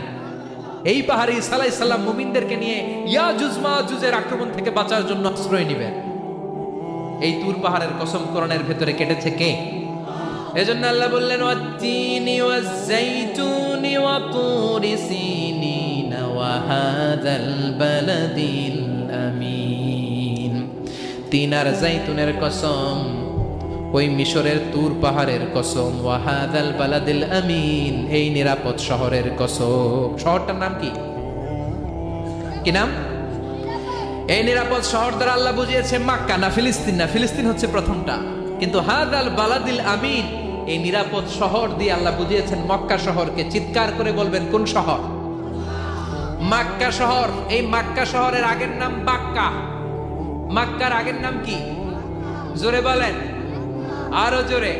এই পাহাড়ে ঈসা আলাইহিস সালাম মুমিনদেরকে নিয়ে ইয়াজুজ মাজুজের আক্রমণ থেকে বাঁচার জন্য আশ্রয় নেবেন। এই তুর পাহাড়ের কসম কোরআনের ভেতরে কেটেছে কে? এজন্য আল্লাহ বললেন ওয়াত-তিনি ওয়াজ-যাইতুনি ওয়া তুরি সিনিন ওয়া হাযাল বালাদিল আমিন। তিন আর যাইতুনের কসম, ওই মিশরের তুর পাহাড়ের কসম, ওয়া হাযাল বালাদিল আমিন, এই নিরাপদ শহরের কসম। শহরটার নাম কি? কি নাম? এই নিরাপদ শহর দ্বারা আল্লাহ বুঝিয়েছে মক্কা, না ফিলিস্তিন না। ফিলিস্তিন হচ্ছে প্রথমটা, কিন্তু হাযাল বালাদিল আমিন, এই নিরাপদ শহর দিয়ে আল্লাহ বুঝিয়েছেন মক্কা শহরকে। চিৎকার করে বলবেন কোন শহর? মক্কা শহর। এই মক্কা শহরের আগের নাম বাক্কা। মক্কার আগের নাম কি? জোরে বলেন, আরো জোরে।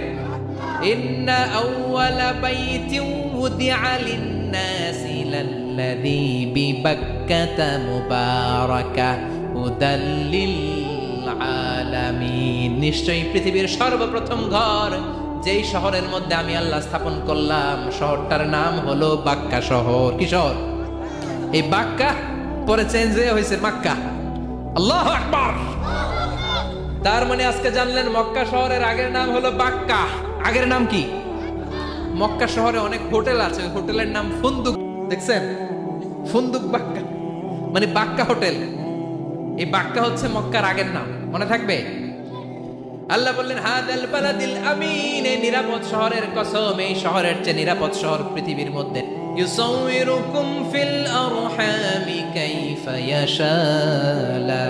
ইন্না আউওয়ালা বাইতিন উদিআ লিন-নাসি লাল্লাযী বিবাক্কাতা মুবারাকা হুদাল লিল আলামিন। নিশ্চয়ই পৃথিবীর সর্বপ্রথম ঘর যেই শহরের মধ্যে আমি আল্লাহ স্থাপন করলাম, শহরটার নাম হলো বাক্কা শহর। কি শহর? এই বাক্কা পরে চেঞ্জ হয়ে হয়েছে মক্কা। আল্লাহু আকবার। তার মানে আজকে জানলেন মক্কা শহরের আগের নাম হলো বাক্কা। আগের নাম কি? মক্কা শহরে অনেক হোটেল আছে, ওই হোটেলের নাম ফুন্দুক। দেখছেন? ফুন্দুক বাক্কা মানে বাক্কা হোটেল। এই বাক্কা হচ্ছে মক্কার আগের নাম, মনে থাকবে? আল্লাহ বললেন হাযাল বালাদিল আমিন, এই নিরাপদ শহরের কসম, এই শহরের চেয়ে নিরাপদ শহর পৃথিবীর মধ্যে। ইউসাউইরুকুম ফিল আরহামি কাইফা ইয়াশা লা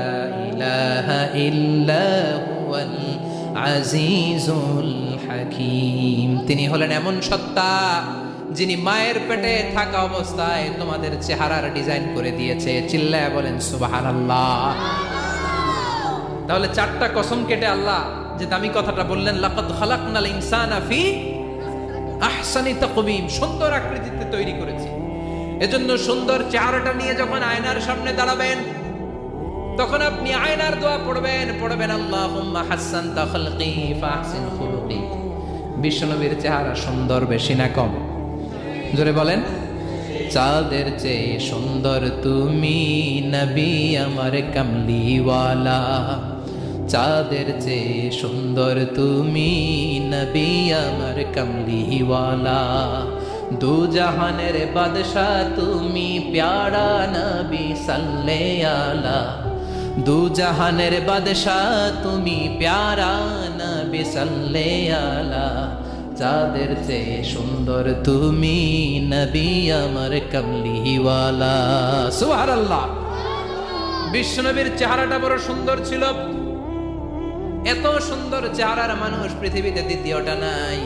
ইলাহা ইল্লা হুয়াল আজিজুল হাকীম। তিনি হলেন এমন সত্তা যিনি মায়ের পেটে থাকা অবস্থায় তোমাদের চেহারার ডিজাইন করে দিয়েছে। চিল্লায়া বলেন সুবহানাল্লাহ। তাহলে 4টা কসম কেটে আল্লাহ যে দামি কথাটা বললেন, লাকাদ খালাকনাল ইনসানা ফি আহসানি তাকওয়িম, সুন্দর আকৃতিতে তৈরি করেছি। এজন্য সুন্দর চেহারাটা নিয়ে যখন আয়নার সামনে দাঁড়াবেন, তখন আপনি আয়নার দোয়া পড়বেন আল্লাহুম্মা হাসসানতা খালকি ফাহসিন খুলুকি। বিশ্বনবীর চেহারা সুন্দর বেশি না কম? জোরে বলেন। চাঁদের চেয়ে সুন্দর তুমি নবী আমার কামলিওয়ালা, চাঁদের চেয়ে সুন্দর তুমি নবী আমার কামলিওয়ালা। দু জাহানের বাদশাহ তুমি প্যারা নবী সাল্লে আলা, দু জাহানের বাদশাহ তুমি প্যারা নবী সাল্লে আলা। চাঁদের চেয়ে সুন্দর তুমি নবী আমার কামলিওয়ালা। সুবহানাল্লাহ। বিশ্বনবীর চেহারাটা বড় সুন্দর ছিল। এত সুন্দর চেহারার মানুষ পৃথিবীতে দ্বিতীয়টা নাই।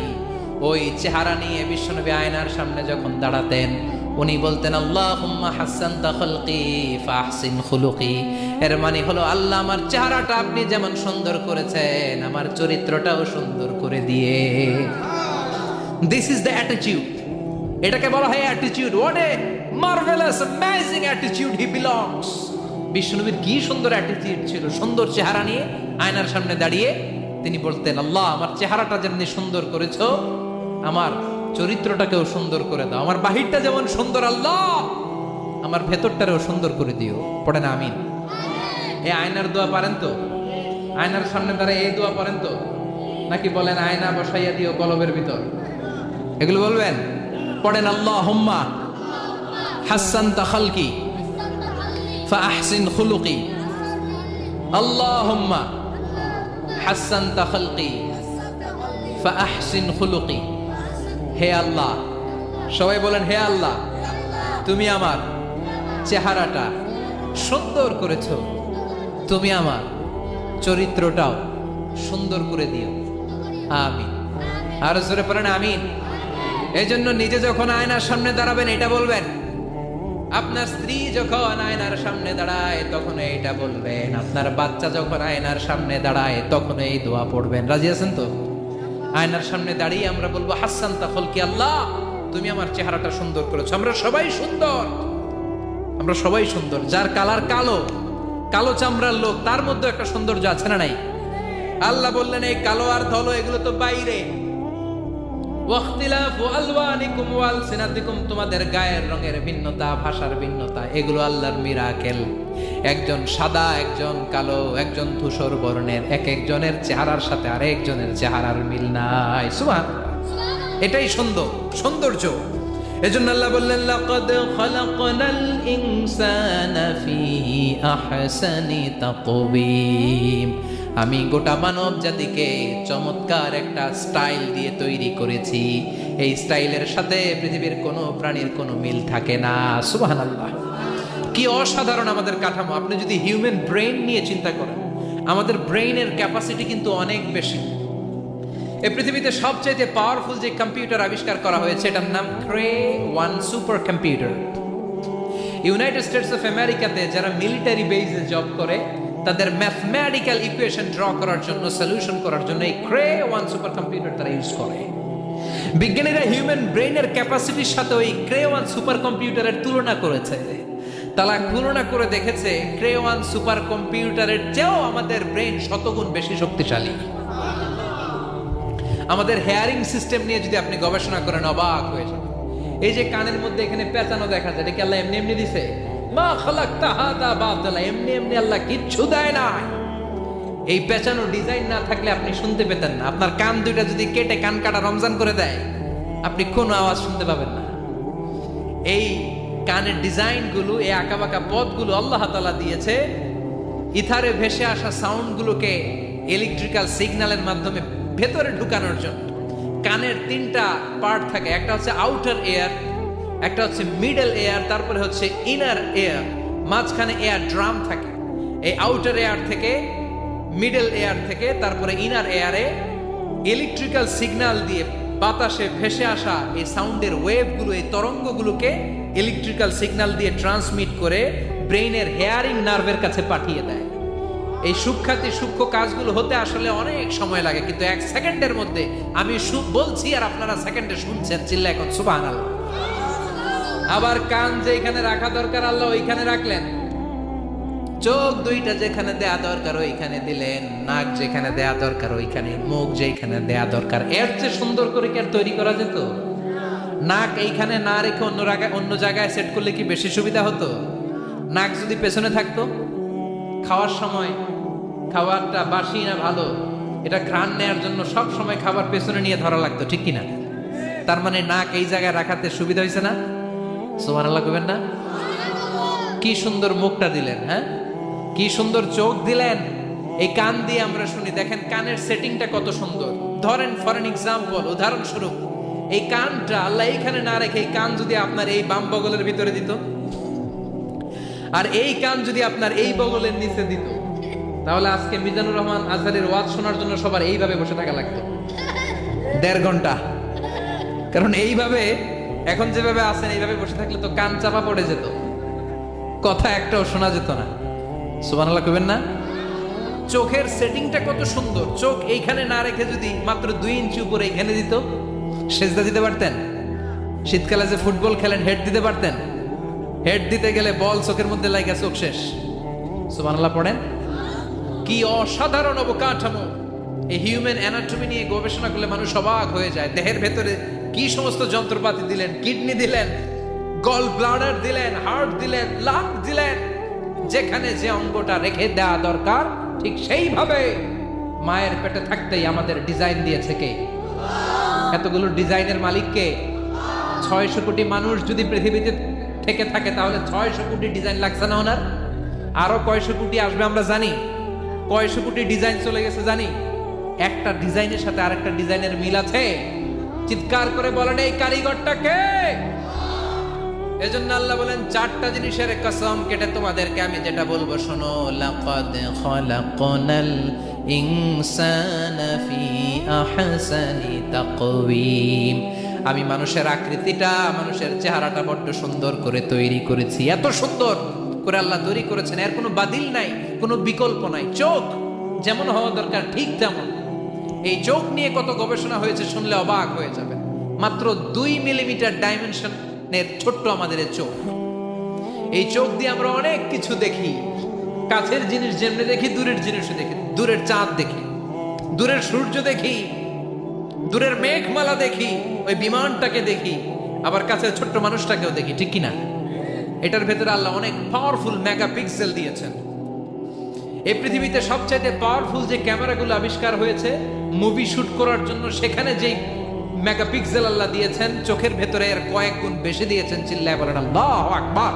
ওই চেহারা নিয়ে বিশ্বনবী আয়নার সামনে যখন দাঁড়াতেন, উনি বলতেন আল্লাহুম্মা হাসসানতা খালকি ফাহসিন খুলুকি। এর মানে হলো আল্লাহ আমার চেহারাটা আপনি যেমন সুন্দর করেছেন, আমার চরিত্রটাও সুন্দর করে দিয়ে। This is the attitude. এটাকে বলা হয় attitude. What a marvellous amazing attitude he belongs. বিশ্বনবীর কি সুন্দর অ্যাটিটিউড ছিল। সুন্দর চেহারা নিয়ে আয়নার সামনে দাঁড়িয়ে তিনি বলতেন, আল্লাহ আমার চেহারাটা যেমনি সুন্দর করেছো, আমার চরিত্রটাকেও সুন্দর করে দাও। আমার বাহিরটা যেমন সুন্দর আল্লাহ, আমার ভেতরটারেও সুন্দর করে দিও। পড়েন আমিন। এই আয়নার দোয়া পারেন তো? আয়নার সামনে দাঁড়ায় এই দোয়া পারেন তো? নাকি বলেন আয়না বসাইয়া দিও কলবের ভিতর? এগুলো বলবেন? পড়েন আল্লাহুম্মা হাসানতা খালকি ফাআহসিন খুলুকি। আল্লাহুম্মা হাসানতা খালকি ফাআহসিন খুলুকি। হে আল্লাহ, সবাই বলেন হে আল্লাহ, তুমি আমার চেহারাটা সুন্দর করেছো, তুমি আমার চরিত্রটাও সুন্দর করে দিও। আমিন। আর জোরে পড়েন আমিন। এই জন্য নিজে যখন আয়নার সামনে দাঁড়াবেন এটা বলবেন, আপনার স্ত্রী যখন আয়নার সামনে দাঁড়ায় তখন এইটা বলবেন, আপনার বাচ্চা যখন আয়নার সামনে দাঁড়ায় তখন এই দোয়া পড়বেন। রাজি আছেন তো? আয়নার সামনে দাঁড়িয়ে আমরা বলবো হাসানতা খালকি, আল্লাহ তুমি আমার চেহারাটা সুন্দর করেছো। আমরা সবাই সুন্দর, আমরা সবাই সুন্দর। যার কালার কালো, কালো চামড়ার লোক, তার মধ্যে একটা সৌন্দর্য আছে না নাই? আল্লাহ বললেন এই কালো আর ধলো এগুলো তো বাইরে, ওয়াখতিলাফু আলওয়ানিকুম ওয়া আলসিনাতিকুম, তোমাদের গায়ের রঙের ভিন্নতা, ভাষার ভিন্নতা, এগুলো আল্লাহর মিরাকেল। একজন সাদা, একজন কালো, একজন ধূসর বর্ণের, এক একজনের চেহারার সাথে আরেকজনের চেহারার মিল নাই। সুবহানাল্লাহ। এটাই সৌন্দর্য। এজন্য আল্লাহ বললেন লাকাদ খালাকনাল ইনসানা ফি আহসানি তাকওয়িম, আমি গোটা মানব জাতিকে চমৎকার একটা স্টাইল দিয়ে তৈরি করেছি। এই স্টাইলের সাথে পৃথিবীর কোনো প্রাণীর কোনো মিল থাকে না। সুবহানাল্লাহ। কি অসাধারণ আমাদের কাঠামো। আপনি যদি হিউম্যান ব্রেইন নিয়ে চিন্তা করেন, আমাদের ব্রেইনের ক্যাপাসিটি কিন্তু অনেক বেশি। এই পৃথিবীতে সবচেয়ে পাওয়ারফুল যে কম্পিউটার আবিষ্কার করা হয়েছে এটার নাম ক্রে-1 supercomputer. United States of আমেরিকাতে যারা মিলিটারি বেজে জব করে তাদের ম্যাথমেটিক্যাল ইকুয়েশন ড্র করার জন্য, সলিউশন করার জন্য এই ক্রে-1 সুপার কম্পিউটার তারা ইউজ করে। বিজ্ঞানীরা হিউম্যান ব্রেইনের ক্যাপাসিটির সাথে ওই ক্রে-1 সুপার কম্পিউটারের তুলনা করেছে। তারা তুলনা করে দেখেছে ক্রে-1 সুপার কম্পিউটারের চেয়েও আমাদের ব্রেইন শতগুণ বেশি শক্তিশালী। আমাদের হেয়ারিং সিস্টেম নিয়ে যদি আপনি গবেষণা করেন অবাক হয়ে যাবেন। এই যে কানের মধ্যে এখানে পেঁচানো দেখা যায়, এটা কি আল্লাহ এমনি এমনি দিছে? মা খালাকতা হাদা বাতিলা, এমনি এমনি আল্লাহ কিচ্ছু দেয় না। এই পেঁচানো ডিজাইন না থাকলে আপনি শুনতে পেতেন না। আপনার কান দুইটা যদি কেটে কান কাটা রমজান করে দেয়, আপনি কোনো আওয়াজ শুনতে পাবেন না। এই কানের ডিজাইন গুলো, এই আঁকাবাঁকা পথগুলো আল্লাহ তাআলা দিয়েছে ইথারে ভেসে আসা সাউন্ড গুলোকে ইলেকট্রিক্যাল সিগন্যালের মাধ্যমে ভেতরে ঢুকানোর জন্য। কানের 3টা পার্ট থাকে, একটা হচ্ছে আউটার এয়ার, একটা হচ্ছে মিডল এয়ার, তারপরে হচ্ছে ইনার এয়ার, মাঝখানে এয়ার ড্রাম থাকে। এই আউটার এয়ার থেকে, মিডল এয়ার থেকে, তারপরে ইনার এয়ারে ইলেকট্রিক্যাল সিগন্যাল দিয়ে বাতাসে ভেসে আসা এই সাউন্ডের ওয়েভগুলো, এই তরঙ্গগুলোকে ইলেকট্রিক্যাল সিগন্যাল দিয়ে ট্রান্সমিট করে ব্রেইনের হেয়ারিং নার্ভের কাছে পাঠিয়ে দেয়। এই সূক্ষ্ম কাজগুলো হতে আসলে অনেক সময় লাগে, কিন্তু 1 সেকেন্ডের মধ্যে আমি বলছি আর আপনারা সেকেন্ডে শুনছেন। চিল্লা এখন সুবহানাল্লাহ। আবার কান যেখানে রাখা দরকার আল্লাহ ওইখানে রাখলেন, চোখ দুইটা যেখানে দেয়া দরকার ওইখানে দিলেন, নাক যেখানে দেয়া দরকার ওইখানে, মুখ যেখানে দেয়া দরকার। এর চেয়ে সুন্দর করে কি আর তৈরি করা যেত? নাক এইখানে না রেখে অন্য জায়গায় সেট করলে কি বেশি সুবিধা হতো? নাক যদি পেছনে থাকতো, খাওয়ার সময় খাবারটা বাসি না ভালো এটা ঘ্রাণ নেয়ার জন্য সব সময় খাবার পেছনে নিয়ে ধরা লাগতো, ঠিক কিনা? তার মানে নাক এই জায়গায় রাখাতে সুবিধা হয়েছে না? সুবহানাল্লাহ কইবেন না? কি সুন্দর মুখটা দিলেন, হ্যাঁ, কি সুন্দর চোখ দিলেন। এই কান দিয়ে আমরা শুনি, দেখেন কানের সেটিংটা কত সুন্দর। ধরেন ফর এন এক্সাম্পল, উদাহরণস্বরূপ, এই কানটা আল্লাহ এইখানে না রেখে এই কান যদি আপনার এই বাম বগলের ভিতরে দিত, আর এই কান যদি আপনার এই বগলের নিচে দিত, তাহলে আজকে মিজানুর রহমান আজহারের ওয়াজ শোনার জন্য সবার এইভাবে বসে থাকা লাগতো 1.5 ঘন্টা। কারণ এইভাবে এখন যেভাবে আছেন এইভাবে বসে থাকলে তো কান চাপা পড়ে যেত, কথা একটাও শোনা যেত না। সুবহানাল্লাহ কইবেন না? চোখের সেটিংটা কত সুন্দর। চোখ এইখানে না রেখে যদি মাত্র 2 ইঞ্চি উপরে এইখানে দিত, সেজদা দিতে পারতেন। শীতকালে যে ফুটবল খেলেন, হেড দিতে পারতেন। হেড দিতে গেলে বল চোখের মধ্যে লাগা চোখ শেষ। সুবহানাল্লাহ পড়েন। কি অসাধারণ অবকাঠামো! এই হিউম্যান অ্যানাটমি নিয়ে গবেষণা করলে মানুষ অবাক হয়ে যায়। দেহের ভেতরে কি সমস্ত যন্ত্রপাতি দিলেন, কিডনি দিলেন, গল ব্লাডার দিলেন, হার্ট দিলেন, লাং দিলেন, যেখানে যে অঙ্গটা রেখে দেওয়া দরকার ঠিক সেইভাবে মায়ের পেটে থাকতেই আমাদের ডিজাইন দিয়েছে কে? এতগুলো ডিজাইনের মালিক কে? 600 কোটি মানুষ যদি পৃথিবীতে থেকে থাকে তাহলে 600 কোটি ডিজাইন লাগছে না ওনার? আরো কয়শো কোটি আসবে আমরা জানি, কয়শো কোটি ডিজাইন চলে গেছে জানি। একটা ডিজাইনের সাথে আরেকটা ডিজাইনের মিল আছে? চিৎকার করে বলেন এই কারিগরটা কে? এজন্য আল্লাহ বলেন 4টা জিনিসের কসম কেটে তোমাদেরকে আমি যেটা বলবো শোনো। লাকাদ খালাকনাল ইনসানা ফি আহসানি তাকওয়িম। আমি মানুষের আকৃতিটা, মানুষের চেহারাটা বড্ড সুন্দর করে তৈরি করেছি। এত সুন্দর করে আল্লাহ তৈরি করেছেন, এর কোনো বাতিল নাই, কোনো বিকল্প নাই। চোখ যেমন হওয়া দরকার ঠিক তেমন। এই চোখ নিয়ে কত গবেষণা হয়েছে শুনলে অবাক হয়ে যাবেন। মাত্র 2 মিলিমিটার ডাইমেনশনের ছোট্ট আমাদের এই চোখ। এই চোখ দিয়ে আমরা অনেক কিছু দেখি। কাছের জিনিস যেমনি দেখি, দূরের জিনিসও দেখি। দূরের চাঁদ দেখি, দূরের সূর্য দেখি, দূরের মেঘমালা দেখি, ওই বিমানটাকে দেখি, আবার কাছের ছোট্ট মানুষটাকেও দেখি, ঠিক কিনা? এটার ভেতরে আল্লাহ অনেক পাওয়ারফুল মেগাপিক্সেল দিয়েছেন। এই পৃথিবীতে সবচেয়ে পাওয়ারফুল যে ক্যামেরাগুলো আবিষ্কার হয়েছে মুভি শুট করার জন্য, সেখানে যেই মেগাপিক্সেল আল্লাহ দিয়েছেন চোখের ভেতরে এর কয়েক গুণ বেশি দিয়েছেন। চিল্লায় বলেন আল্লাহু আকবার।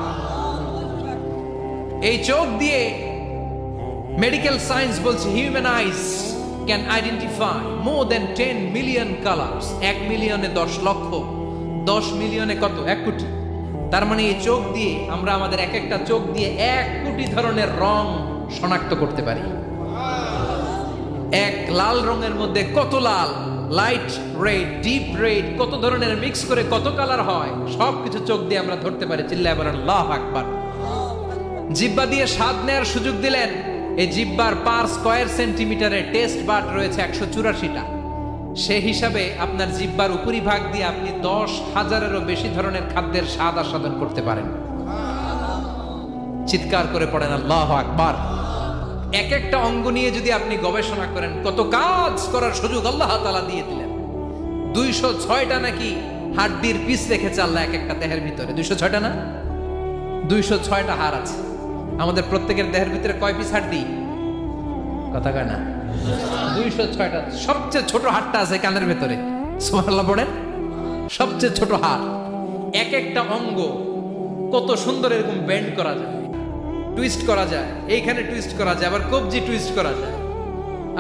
এই চোখ দিয়ে মেডিকেল সায়েন্স বলছে human ice can identify more than 10 million colours. 1 মিলিয়নে 10 লক্ষ, 10 মিলিয়নে কত? 1 কোটি। তার মানে এই চোখ দিয়ে আমরা আমাদের এক একটা চোখ দিয়ে 1 কোটি ধরনের রং শনাক্ত করতে পারি। এক লাল রঙের মধ্যে কত লাল, লাইট রেড, ডিপ রেড, কত ধরনের মিক্স করে কত কালার হয়, সবকিছু চোখ দিয়ে আমরা ধরতে পারি। চিল্লায় বলেন আল্লাহু আকবার। জিহ্বা দিয়ে স্বাদ নেওয়ার সুযোগ দিলেন। এই জিহ্বার পার স্কয়ার সেন্টিমিটারে টেস্ট বাড রয়েছে 184টা। সেই হিসাবে আপনার জিহ্বার উপরিভাগ দিয়ে আপনি 10,000-এরও বেশি ধরনের খাদ্যের স্বাদ আস্বাদন করতে পারেন। চিৎকার করে পড়েন আল্লাহু আকবার। এক একটা অঙ্গ নিয়ে যদি আপনি গবেষণা করেন, কত কাজ করার সুযোগ আল্লাহ তাআলা দিয়ে দিলেন। 206টা নাকি হাড্ডির পিস রেখেছে আল্লাহ এক একটা দেহের ভিতরে। 206টা না, 206টা হাড় আছে। আমাদের প্রত্যেকের দেহের ভিতরে কয় পিস হাড্ডি? কথা কয় না? 206টা। সবচেয়ে ছোট হাড়টা আছে কানের ভেতরে। সুবহানাল্লাহ পড়েন। সবচেয়ে ছোট হাড়। এক একটা অঙ্গ কত সুন্দর এরকম বেন্ড করা যায়, টুইস্ট করা যায়। এইখানে টুইস্ট করা যায়, আবার কবজি টুইস্ট করা যায়,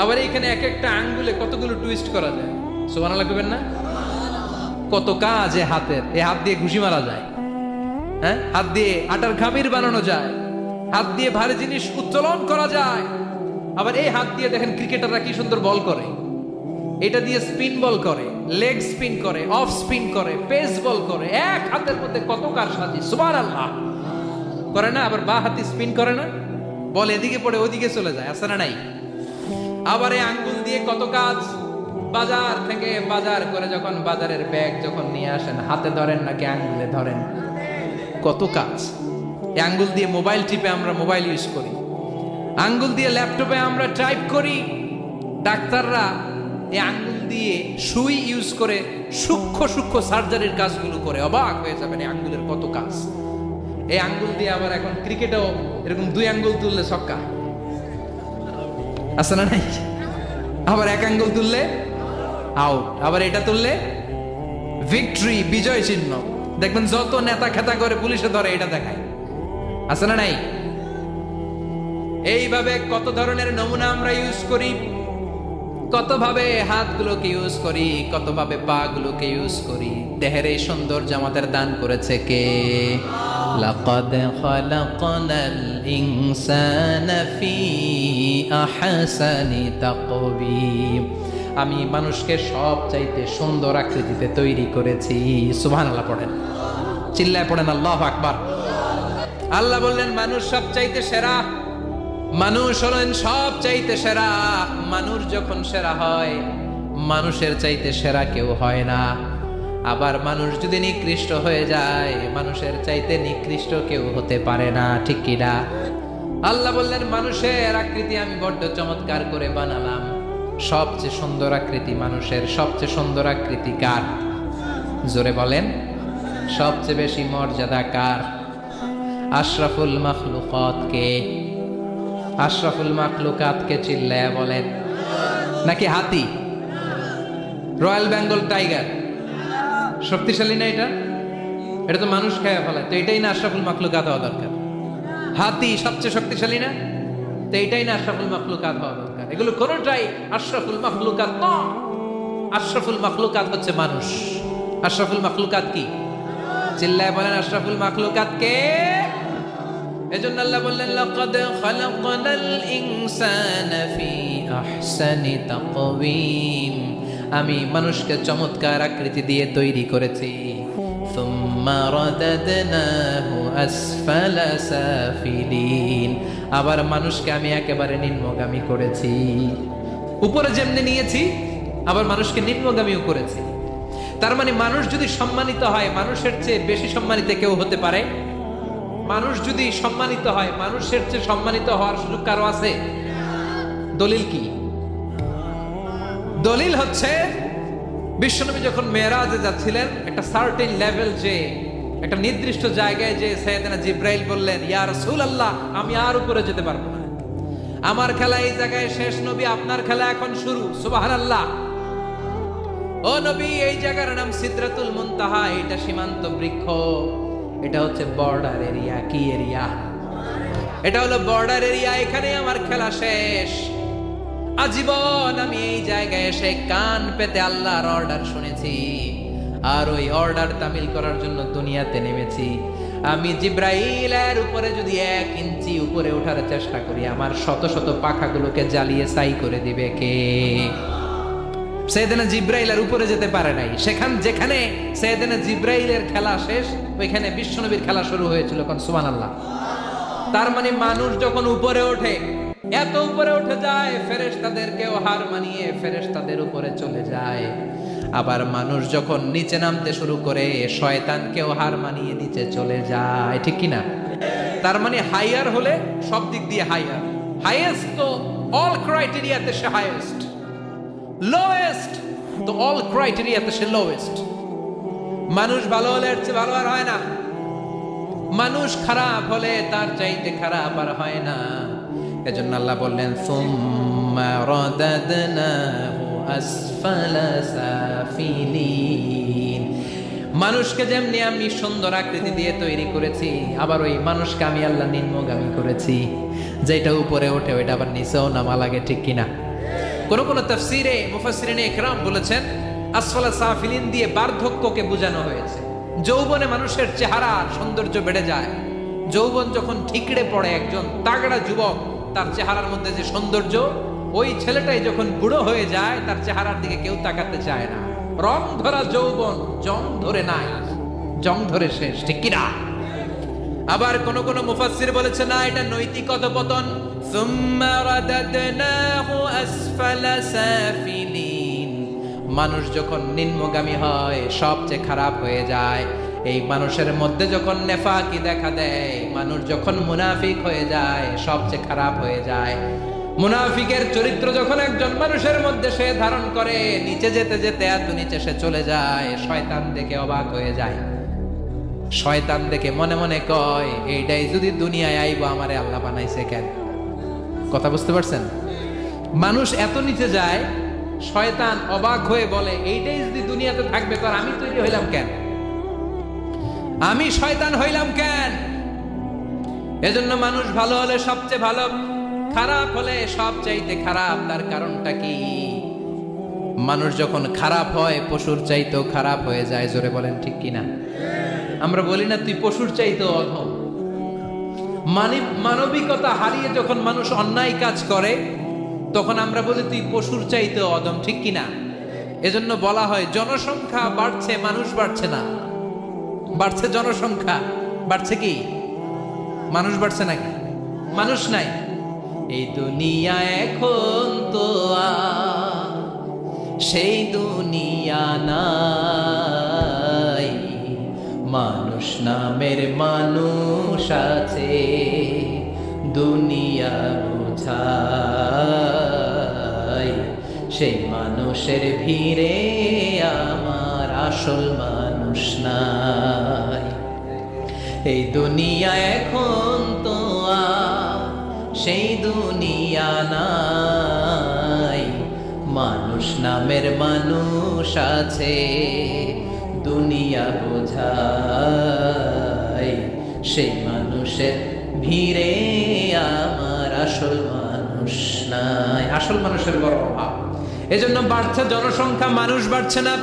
আবার এইখানে এক একটা আঙ্গুলে কতগুলো টুইস্ট করা যায়। সুবহানাল্লাহ কইবেন না? কত কাজ এ হাতের। এই হাত দিয়ে ঘুষি মারা যায়, হ্যাঁ, হাত দিয়ে আটার খামির বানানো যায়, হাত দিয়ে ভারী জিনিস উত্তোলন করা যায়। আবার এই হাত দিয়ে দেখেন ক্রিকেটাররা কি সুন্দর বল করে। এটা দিয়ে স্পিন বল করে, লেগ স্পিন করে, অফ স্পিন করে, পেস বল করে। এক হাতের মধ্যে কত কারসাজি। সুবহানাল্লাহ করে না? আবার বা হাতি স্পিন করে না, বল এদিকে পড়ে ওদিকে চলে যায়, আছে না নাই? আবার এই আঙ্গুল দিয়ে কত কাজ। বাজার থেকে বাজার করে যখন বাজারের ব্যাগ যখন নিয়ে আসেন, হাতে ধরেন নাকি আঙ্গুলে ধরেন? কত কাজ। এই আঙ্গুল দিয়ে মোবাইল টিপে আমরা মোবাইল ইউজ করি, আঙ্গুল দিয়ে ল্যাপটপে আমরা টাইপ করি। ডাক্তাররা এই আঙ্গুল দিয়ে সুই ইউজ করে সূক্ষ্ম সূক্ষ্ম সার্জারির কাজগুলো করে। অবাক হয়ে যাবেন এই আঙ্গুলের কত কাজ। এই আঙ্গুল দিয়ে আবার এখন ক্রিকেটেও এরকম 2 আঙ্গুল তুললে ছক্কা, আছে না নাই? আবার 1 আঙ্গুল তুললে আউট, আবার এটা তুললে ভিক্টরি, বিজয় চিহ্ন। দেখবেন যত নেতা খেতা করে পুলিশে ধরে এটা দেখায়, আছে না নাই? এইভাবে কত ধরনের নমুনা আমরা ইউজ করি, কতভাবে হাতগুলোকে ইউজ করি, কতভাবে পা গুলোকে ইউজ করি। দেহের এই সৌন্দর্য আমাদের দান করেছে কে? লাকাদ খালাকনাল ইনসানা ফি আহসানি তাকওয়িম। আমি মানুষকে সব চাইতে সুন্দর আকৃতিতে তৈরি করেছি। সুবহানাল্লাহ পড়েন, চিল্লায় পড়েন আল্লাহু আকবার। আল্লাহ বললেন মানুষ সব চাইতে সেরা, মানুষ হলেন সব চাইতে সেরা। মানুষ যখন সেরা হয়, মানুষের চাইতে সেরা কেউ হয় না। আবার মানুষ যদি নিকৃষ্ট হয়ে যায়, মানুষের চাইতে নিকৃষ্ট কেউ হতে পারে না, ঠিক কিনা? আল্লাহ বললেন মানুষের আকৃতি আমি বড্ড চমৎকার করে বানালাম, সবচেয়ে সুন্দর আকৃতি মানুষের, সবচেয়ে সুন্দর আকৃতি কার? জোরে বলেন। সবচেয়ে বেশি মর্যাদা কার? আশরাফুল মাখলুকাত কে? আশরাফুল মাখলুকাত কে? চিল্লায়া বলেন। নাকি হাতি? রয়্যাল বেঙ্গল টাইগার শক্তিশালী না? এটা এটা তো মানুষ খেয়ে ফেলে, তো এটাই না আশরাফুল মাখলুকাত হওয়া দরকার? হাতি সবচেয়ে শক্তিশালী না? তো এটাই না আশরাফুল মাখলুকাত হওয়া দরকার? এগুলো কোনোটাই আশরাফুল মাখলুকাত না। আশরাফুল মাখলুকাত হচ্ছে মানুষ। আশরাফুল মাখলুকাত কি? চিল্লায় বলেন আশরাফুল মাখলুকাত কে? এজন্য আল্লাহ বললেন লাকাদ খালাকনাল ইনসানা ফি আহসানি তাকওয়িম, আমি মানুষকে চমৎকার আকৃতি দিয়ে তৈরি করেছি। সুম্মা রাদাদনাহু আসফালা সাফিলিন, আবার মানুষকে আমি একেবারে নিম্নগামী করেছি। উপরে যেমনি নিয়েছি আবার মানুষকে নিম্নগামীও করেছি। তার মানে মানুষ যদি সম্মানিত হয়, মানুষের চেয়ে বেশি সম্মানিত কেউ হতে পারে? মানুষ যদি সম্মানিত হয়, মানুষের চেয়ে সম্মানিত হওয়ার সুযোগ কারো আছে? দলিল কি? দলিল হচ্ছে বিশ্বনবী যখন মেরাজে যাচ্ছিলেন, একটা সার্টেন লেভেল, যে একটা নির্দিষ্ট জায়গায়, যে সাইয়েদনা জিব্রাইল বললেন ইয়া রাসূলুল্লাহ আমি আর উপরে যেতে পারবো না, আমার খেলা এই জায়গায় শেষ, নবী আপনার খেলা এখন শুরু। সুবহানাল্লাহ। ও নবী, এই জায়গার নাম সিদরাতুল মুনতাহা, এটা সীমান্ত বৃক্ষ, এটা হচ্ছে বর্ডার এরিয়া। কি এরিয়া? এটা হলো বর্ডার এরিয়া, এখানে আমার খেলা শেষ। আজীবন আমি এই জায়গায় এসে কান পেতে আল্লাহর অর্ডার শুনেছি, আর ওই অর্ডার তামিল করার জন্য দুনিয়াতে নেমেছি। আমি জিব্রাইলের উপরে যদি 1 ইঞ্চি উপরে ওঠার চেষ্টা করি, আমার শত শত পাখাগুলোকে জ্বালিয়ে ছাই করে দিবে কে? সাইয়েদনা জিব্রাইল আর উপরে যেতে পারে নাই। যেখানে সাইয়েদনা জিব্রাইলের খেলা শেষ, ওইখানে বিশ্বনবীর খেলা শুরু হয়েছিল। কোন সুবহানাল্লাহ। তার মানে মানুষ যখন উপরে ওঠে, এত উপরে উঠে যায়, ফেরেশতাদেরকেও হার মানিয়ে ফেরেশতাদের উপরে চলে যায়। আবার মানুষ যখন নিচে নামতে শুরু করে, শয়তানকেও হার মানিয়ে নিচে চলে যায়। ঠিক কি না? তার মানে হাইয়ার হলে সব দিক দিয়ে হাইয়ার, হাইয়েস্ট তো অল ক্রাইটেরিয়াতে সে হাইয়েস্ট, লোয়েস্ট তো অল ক্রাইটেরিয়াতে সে লোয়েস্ট। মানুষ ভালো হলে এর চেয়ে ভালো আর হয় না, মানুষ খারাপ হলে তার চাইতে খারাপ আর হয় না। এজন্য আল্লাহ বললেন সুম্মা রাদাদনাহু আসফালা সাফিলিন, মানুষকে যেমনি আমি সুন্দর আকৃতি দিয়ে তৈরি করেছি, আবার ওই মানুষকে আমি আল্লাহ নিম্নগামী করেছি। যেটা উপরে ওঠে ওইটা আবার নিচেও নামা লাগে। ঠিক কিনা? কোন তাফসীরে মুফাসসিরিনে ইকরাম বলেছেন আসফালা সাফিলিন দিয়ে বার্ধক্যকে বোঝানো হয়েছে। যৌবনে মানুষের চেহারা সৌন্দর্য বেড়ে যায়। যৌবন যখন ঠিকরে পড়ে, একজন তাগড়া যুবক, তার চেহারার মধ্যে যে সৌন্দর্য, ওই ছেলেটাই যখন বুড়ো হয়ে যায়, তার চেহারার দিকে কেউ তাকাতে চায় না। রং ধরা যৌবন জং ধরে নাই, জং ধরে শেষ। ঠিক কিনা? আবার কোন মুফাসসির বলেছে না, এটা নৈতিক অধপতন। সুম্মা রাদাদনাহু আসফালা সাফিলিন, মানুষ যখন নিম্নগামী হয়, সবচেয়ে খারাপ হয়ে যায়। এই মানুষের মধ্যে যখন নেফাকি দেখা দেয়, মানুষ যখন মুনাফিক হয়ে যায়, সবচেয়ে খারাপ হয়ে যায়। মুনাফিকের চরিত্র যখন একজন মানুষের মধ্যে সে ধারণ করে, নিচে যেতে যেতে এত নিচে সে চলে যায়, শয়তান দেখে অবাক হয়ে যায়। শয়তান দেখে মনে মনে কয়, এইটাই যদি দুনিয়ায় আইবো, আমারে আল্লাহ বানাইছে কেন? কথা বুঝতে পারছেন? মানুষ এত নিচে যায়, শয়তান অবাক হয়ে বলে, এইটাই যদি দুনিয়াতে থাকবে, তো আমি তৈরি হইলাম কেন? আমি শয়তান হইলাম কেন? এজন্য মানুষ ভালো হলে সবচেয়ে ভালো, খারাপ হলে সবচাইতে খারাপ। তার কারণটা কি? মানুষ যখন খারাপ হয়, পশুর চাইতেও খারাপ হয়ে যায়। জোরে বলেন ঠিক কিনা? আমরা বলি না তুই পশুর চাইতেও অধম। মানবিকতা হারিয়ে যখন মানুষ অন্যায় কাজ করে, তখন আমরা বলি তুই পশুর চাইতেও অধম। ঠিক কিনা? এজন্য বলা হয় জনসংখ্যা বাড়ছে, মানুষ বাড়ছে না। বাড়ছে জনসংখ্যা, বাড়ছে কি মানুষ? বাড়ছে নাকি? মানুষ নাই। এই দুনিয়া এখন তো সেই দুনিয়া নাই, মানুষ নামের মানুষ আছে, দুনিয়া বোঝায় সেই মানুষের ভিড়ে আমার আসল মানুষ নাই। এই দুনিয়া এখন তো আর সেই দুনিয়া নাই, মানুষ নামের মানুষ আছে দুনিয়া বোঝায়। সেই মানুষের ভিড়ে আমার আসল মানুষ নাই। আসল মানুষের বড় অভাব, এজন্য বাড়ছে জনসংখ্যা, মানুষ বাড়ছে না।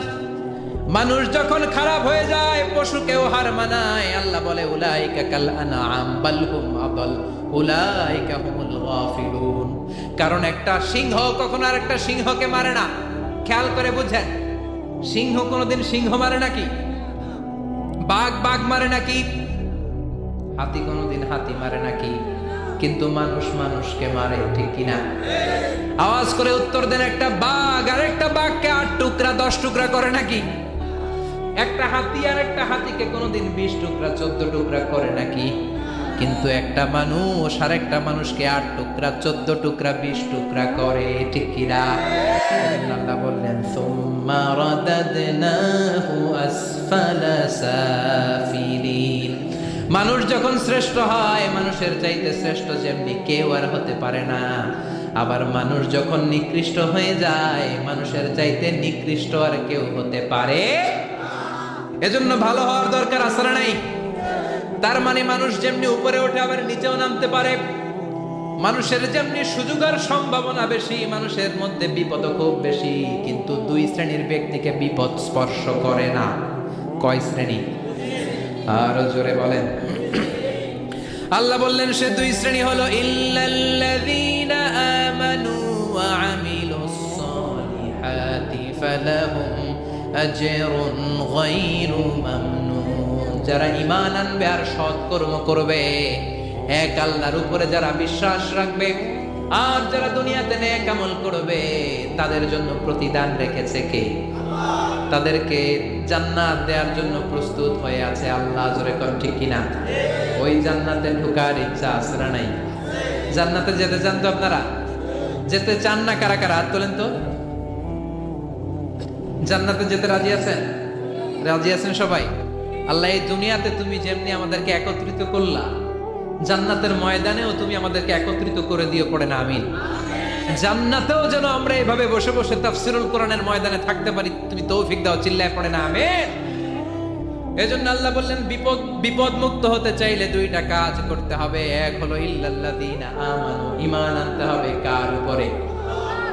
মানুষ যখন খারাপ হয়ে যায় পশুকেও হার মানায়। আল্লাহ বলে উলাইকা কাল আনআম বাল হুম আদাল উলাইকা হুমুল গাফিলুন। কারণ একটা সিংহ কখনো আর একটা সিংহকে মারে না। খেয়াল করে বুঝেন, সিংহ কোনোদিন সিংহ মারে নাকি? বাঘ বাঘ মারে নাকি? হাতি কোনোদিন হাতি মারে নাকি? কিন্তু মানুষ মানুষকে মারে, ঠিক কিনা? আওয়াজ করে উত্তর দেন, একটা বাঘ আর একটা বাঘকে 8 টুকরা 10 টুকরা করে নাকি? একটা হাতি আর একটা হাতিকে কোনোদিন 20 টুকরা 14 টুকরা করে নাকি? কিন্তু একটা মানুষ আর একটা মানুষকে 8 টুকরা 14 টুকরা 20 টুকরা করে, ঠিক কিনা? আল্লাহ বললেন সুম্মা রাদাদনাহু আসফালা সাফিলিন। মানুষ যখন শ্রেষ্ঠ হয়, মানুষের চাইতে শ্রেষ্ঠ যেমনি কেউ আর হতে পারে না। আবার মানুষ যখন নিকৃষ্ট হয়ে যায়, মানুষের চাইতে নিকৃষ্ট আর কেউ হতে পারে। এজন্য ভালো হওয়ার দরকার আছে না নাই? তার মানে মানুষ যেমনি উপরে ওঠে আবার নিচেও নামতে পারে। মানুষের যেমনি সুযোগ আর সম্ভাবনা বেশি, মানুষের মধ্যে বিপদ খুব বেশি। কিন্তু 2 শ্রেণীর ব্যক্তিকে বিপদ স্পর্শ করে না। কয় শ্রেণী? আরো জোরে বলেন। আল্লাহ বললেন সে 2 শ্রেণী হলো ইল্লাল্লাযীনা আমানু ওয়া আমিলুস সালিহাতি ফালাহুম আজরুন গায়রু মামনুন। যারা ঈমান আনবে আর সৎকর্ম করবে, এক আল্লাহর উপরে যারা বিশ্বাস রাখবে আর যারা দুনিয়াতে নেক আমল করবে, তাদের জন্য প্রতিদান রেখেছে কে? তাদেরকে জান্নাত দেওয়ার জন্য প্রস্তুত হয়ে আছে আল্লাহ। জোরে কোন ঠিক কিনা? ওই জান্নাতে ঢোকার ইচ্ছা আছে না নাই? জান্নাতে যেতে চান তো আপনারা? যেতে চান না কারা কারা? হাত তোলেন তো। জান্নাতে যেতে রাজি আছেন? রাজি আছেন সবাই? আল্লাহ এই দুনিয়াতে তুমি যেমনি আমাদেরকে একত্রিত করলা, জান্নাতের ময়দানেও তুমি আমাদেরকে একত্রিত করে দিও, পড়ে না আমিন। জান্নাতেও যেন আমরা এভাবে বসে বসে তাফসীরুল কোরআনের ময়দানে থাকতে পারি, তুমি তৌফিক দাও, চিল্লায় পড়ে না আমিন। এজন্য আল্লাহ বললেন বিপদ মুক্ত হতে চাইলে 2টা কাজ করতে হবে। এক হলো ইল্লাল্লাযীনা আমানু, ঈমান আনতে হবে কার উপরে?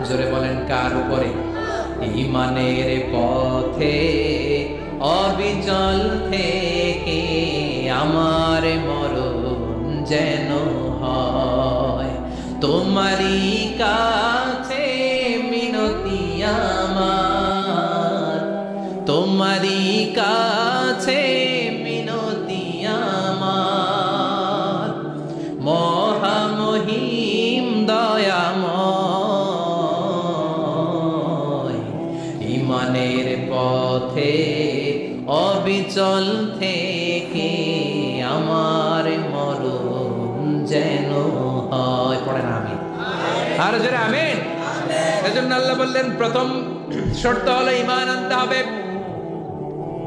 জোরে বলেন কার উপরে? ঈমানের পথে অবিচল থেকে আমার মরণ যেন হয়। তোমারই কাছে মিনতি আমার, তোমারই কাছে মিনতি আমার, মহামহিম দয়াময়। ঈমানের পথে অবিচল থেকে আমার মরণ যেন হয়, পড়ে না আমিন। আর যারা আমিন। এজন্য আল্লাহ বললেন প্রথম শর্ত হলো ঈমান আনতে হবে।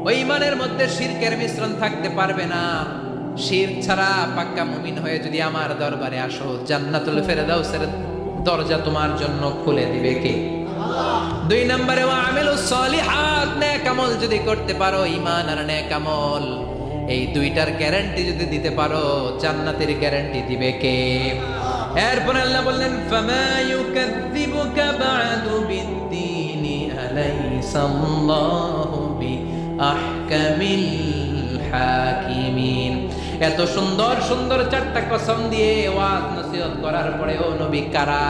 ওই ঈমানের মধ্যে শিরকের মিশ্রণ থাকতে পারবে না। শিরক ছাড়া পাক্কা মুমিন হয়ে যদি আমার দরবারে আসো, জান্নাতুল ফেরদাউসের দরজা তোমার জন্য খুলে দিবে কে? 2 নম্বরে ওয়া আমিলুস সালিহাত, নেক আমল যদি করতে পারো, ঈমান আর নেক আমল, এই 2টার গ্যারান্টি যদি দিতে পারো, জান্নাতের গ্যারান্টি দিবে কে? এরপর আল্লাহ বললেন ফামা ইউকাযযিবুকা বা'দু বিদ্দীনি আলাইসাল্লাহু বিআহকামিল হাকিমিন। এত সুন্দর সুন্দর 4টা কসম দিয়ে ওয়াজ নসিহত করার পরে ও নবী, কারা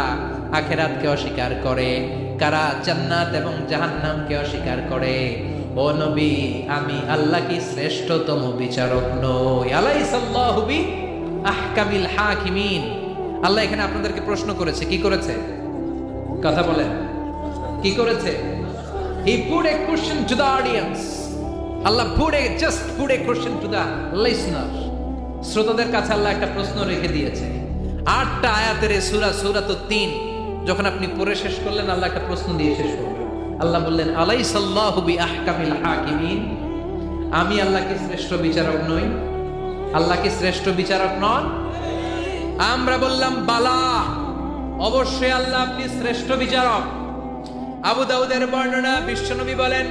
আখিরাতকে অস্বীকার করে, কারা জান্নাত এবং জাহান্নামকে অস্বীকার করে, ও নবী আমি আল্লাহ কি শ্রেষ্ঠতম বিচারক নই? আলাইসাল্লাহু বিআহকামিল হাকিমিন। আল্লাহ এখানে আপনাদেরকে প্রশ্ন করেছে, কি করেছে? কথা বলেন, কি করেছে? He put a question to the audience. Allah just put a question to the listener. শ্রোতাদের কাছে আল্লাহ একটা প্রশ্ন রেখে দিয়েছে। 8টা আয়াতের সূরা, সূরাতুত 3 যখন আপনি পড়ে শেষ করলেন, আল্লাহ একটা প্রশ্ন দিয়ে শেষ করবেন। আল্লাহ বললেন, আলাইসাল্লাহু বিআহকামিল হাকিমিন, আমি আল্লাহ কি শ্রেষ্ঠ বিচারক নই? আল্লাহ কি শ্রেষ্ঠ বিচারক নন? আমরা বললাম, বালা, অবশ্যই আল্লাহ আপনি শ্রেষ্ঠ বিচারক। আবু দাউদের বর্ণনা, বিশ্বনবী বলেন,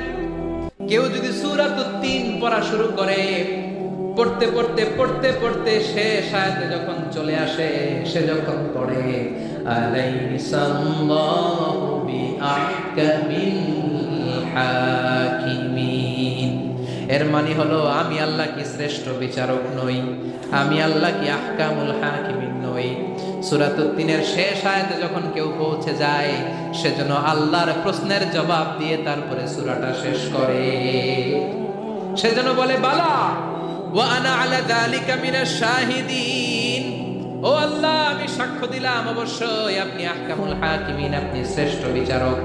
কেউ যদি সূরাতুত তিন পড়া শুরু করে, পড়তে পড়তে পড়তে পড়তে শেষ আয়াতে যখন চলে আসে, সে যখন পড়ে আলাইসাল্লাহু বিআহকামিল হাকিমিন, এর মানে হলো আমি আল্লাহ কি শ্রেষ্ঠ বিচারক নই? আমি আল্লাহ কি আহকামুল হাকিমিন নই? সূরাতুত তিনের শেষ আয়াতে যখন কেউ পৌঁছে যায়, সেজন্য আল্লাহর প্রশ্নের জবাব দিয়ে তারপরে সূরাটা শেষ করে। সেজন্য বলে, বালা ওয়া আনা আলা যালিকা মিনাশ শাহিদিন, ও আল্লাহ আমি সাক্ষ্য দিলাম অবশ্যই আপনি আহকামুল হাকিমিন, আপনি শ্রেষ্ঠ বিচারক।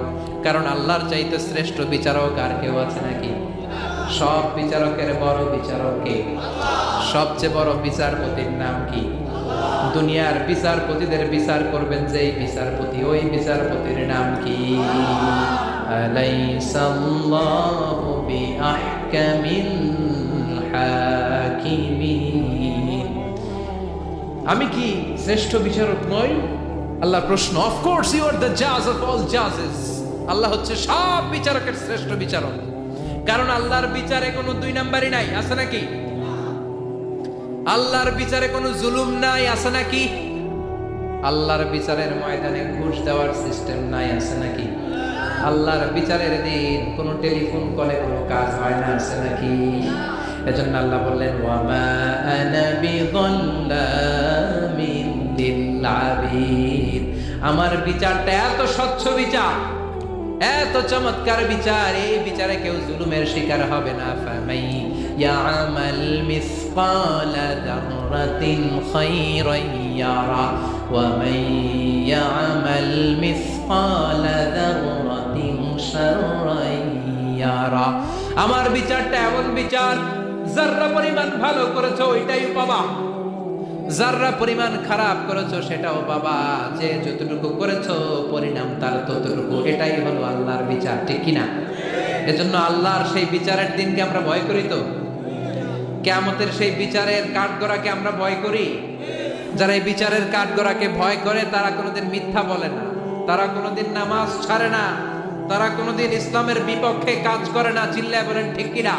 কারণ আল্লাহর চাইতে শ্রেষ্ঠ বিচারক আর কেউ আছে নাকি? সব বিচারকের বড় বিচারক কে? সবচেয়ে বড় বিচারপতির নাম কি? দুনিয়ার বিচারপতিদের বিচার করবেন যেই বিচারপতি, ওই বিচারপতির নাম কি? আলাইসাল্লাহু বিআহকামিল হাকিমিন, আমি কি শ্রেষ্ঠ বিচারক নই? আল্লাহর প্রশ্ন। Of course you are the জাজ অফ অল জাজেস, আল্লাহ হচ্ছে সব বিচারকের শ্রেষ্ঠ বিচারক। কারণ আল্লাহর বিচারে কোনো দুই নাম্বারই নাই, আছে নাকি? আল্লাহর বিচারে কোনো জুলুম নাই, আছে নাকি? আল্লাহর বিচারের ময়দানে ঘুষ দেওয়ার সিস্টেম নাই, আছে নাকি? আল্লাহর বিচারের দিন কোনো টেলিফোন কলে কোনো কাজ হয় না, আছে নাকি? এজন্য আল্লাহ বললেন, ওয়ামা আনা বিযাল্লামিন লিল আবিদ, আমার বিচারটা এত স্বচ্ছ বিচার, এত চমৎকার বিচার, এই বিচারে কেউ জুলুমের শিকার হবে না। ফামাই ইয়ামাল মিসকালা যাররাতিন খায়রান ইয়ারা ওয়া মান ইয়ামাল মিসকালা যাররাতিন শাররান ইয়ারা, আমার বিচারটা এমন বিচার, যাররা পরিমাণ ভালো করেছো ওইটাই পাবা, যাররা পরিমাণ খারাপ করেছো সেটাও পাবা, যে যতটুকু করেছো পরিণাম তার ততটুকু, এটাই হলো আল্লাহর বিচার, ঠিক কিনা? এজন্য আল্লাহর সেই বিচারের দিনকে আমরা ভয় করি তো? কিয়ামতের সেই বিচারের কাঠগড়াকে আমরা ভয় করি? যারা এই বিচারের কাঠগড়াকে ভয় করে তারা কোনোদিন মিথ্যা বলে না, তারা কোনোদিন নামাজ ছাড়ে না, তারা কোনোদিন ইসলামের বিপক্ষে কাজ করে না। চিল্লায় বলেন ঠিক কিনা?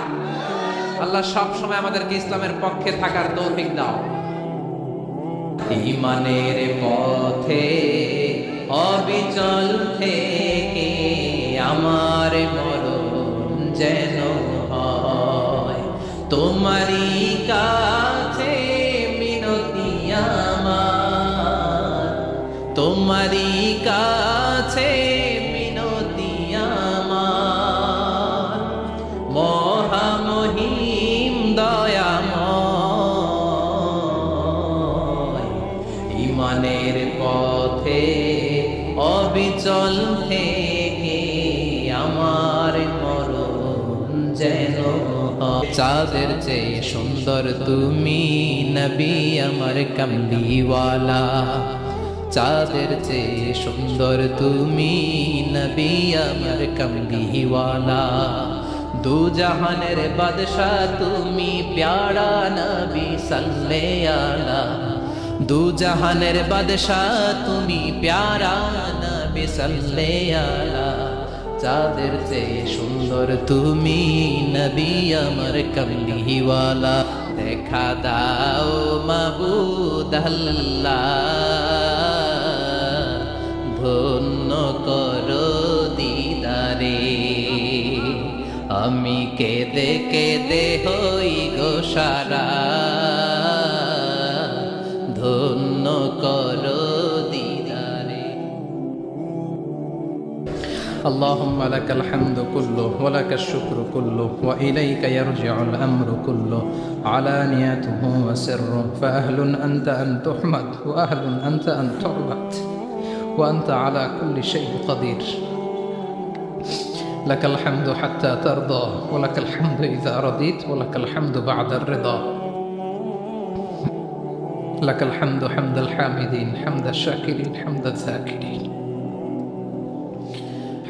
আল্লাহ সব সময় আমাদেরকে ইসলামের পক্ষে থাকার তৌফিক দাও। ঈমানের পথে অবিচল থেকে আমার মরণ যেন হয়, তোমারই কাছে মিনতি আমার, তোমারই কাছে মিনতি আমার, মহামহিম দয়াময়, ঈমানের পথে অবিচল থেকে আমার মরণ যেন হয়। চাঁদের চেয়ে সুন্দর তুমি নবী আমার কামলিওয়ালা, চাঁদের চেয়ে সুন্দর তুমি নবী আমার কামলিওয়ালা, দু জাহানের বাদশাহ তুমি প্যারা নবী সাল্লাল্লাহু আলা, দু জাহানের বাদশাহ তুমি প্যারা নবী সাল্লাল্লাহু আলা, চাঁদের চেয়ে সুন্দর তুমি নবী আমার কামলিওয়ালা, দেখা দাও মাবুদ আল্লাহ, ধন্য করো দিদারে, আমি কেঁদে কেঁদে হই গো সারা, ধন্য করো দিদারে। اللهم لك الحمد كله ولك الشكر كله وإليك يرجع الأمر كله علانيته وسره، فأهل أنت أن تحمد وأهل أنت أن تعبد وأنت على كل شيء قدير. لك الحمد حتى ترضى ولك الحمد إذا رضيت ولك الحمد بعد الرضا. لك الحمد حمد الحامدين حمد الشاكرين حمد الذاكرين.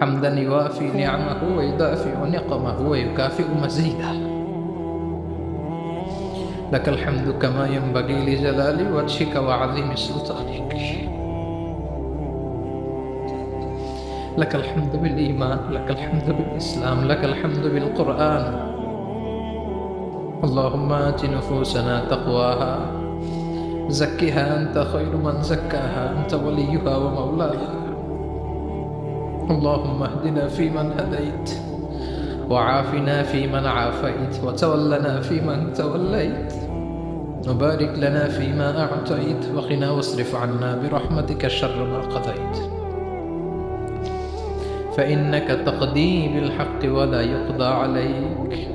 حمدا يوافي نعمه ويدافع نقمه ويكافئ مزيده لك الحمد كما ينبغي لجلال وجهك وعظيم سلطانك لك الحمد بالإيمان لك الحمد بالإسلام لك الحمد بالقرآن اللهم آت نفوسنا تقواها زكها أنت خير من زكاها أنت وليها ومولاها اللهم اهدنا فيمن هديت وعافنا فيمن عافيت وتولنا فيمن توليت وبارك لنا فيما أعطيت وقنا واصرف عنا برحمتك شر ما قضيت فإنك تقضي بالحق ولا يقضى عليك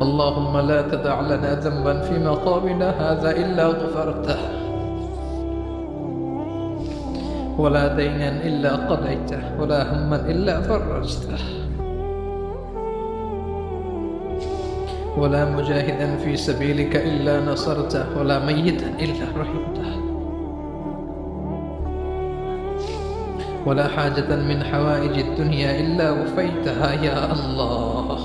اللهم لا تدع لنا ذنبا في مقامنا هذا إلا غفرته ولا دينا إلا قضيته ولا هما إلا فرجته ولا مجاهدا في سبيلك إلا نصرته ولا ميتا إلا رحمته ولا حاجة من حوائج الدنيا إلا وفيتها يا الله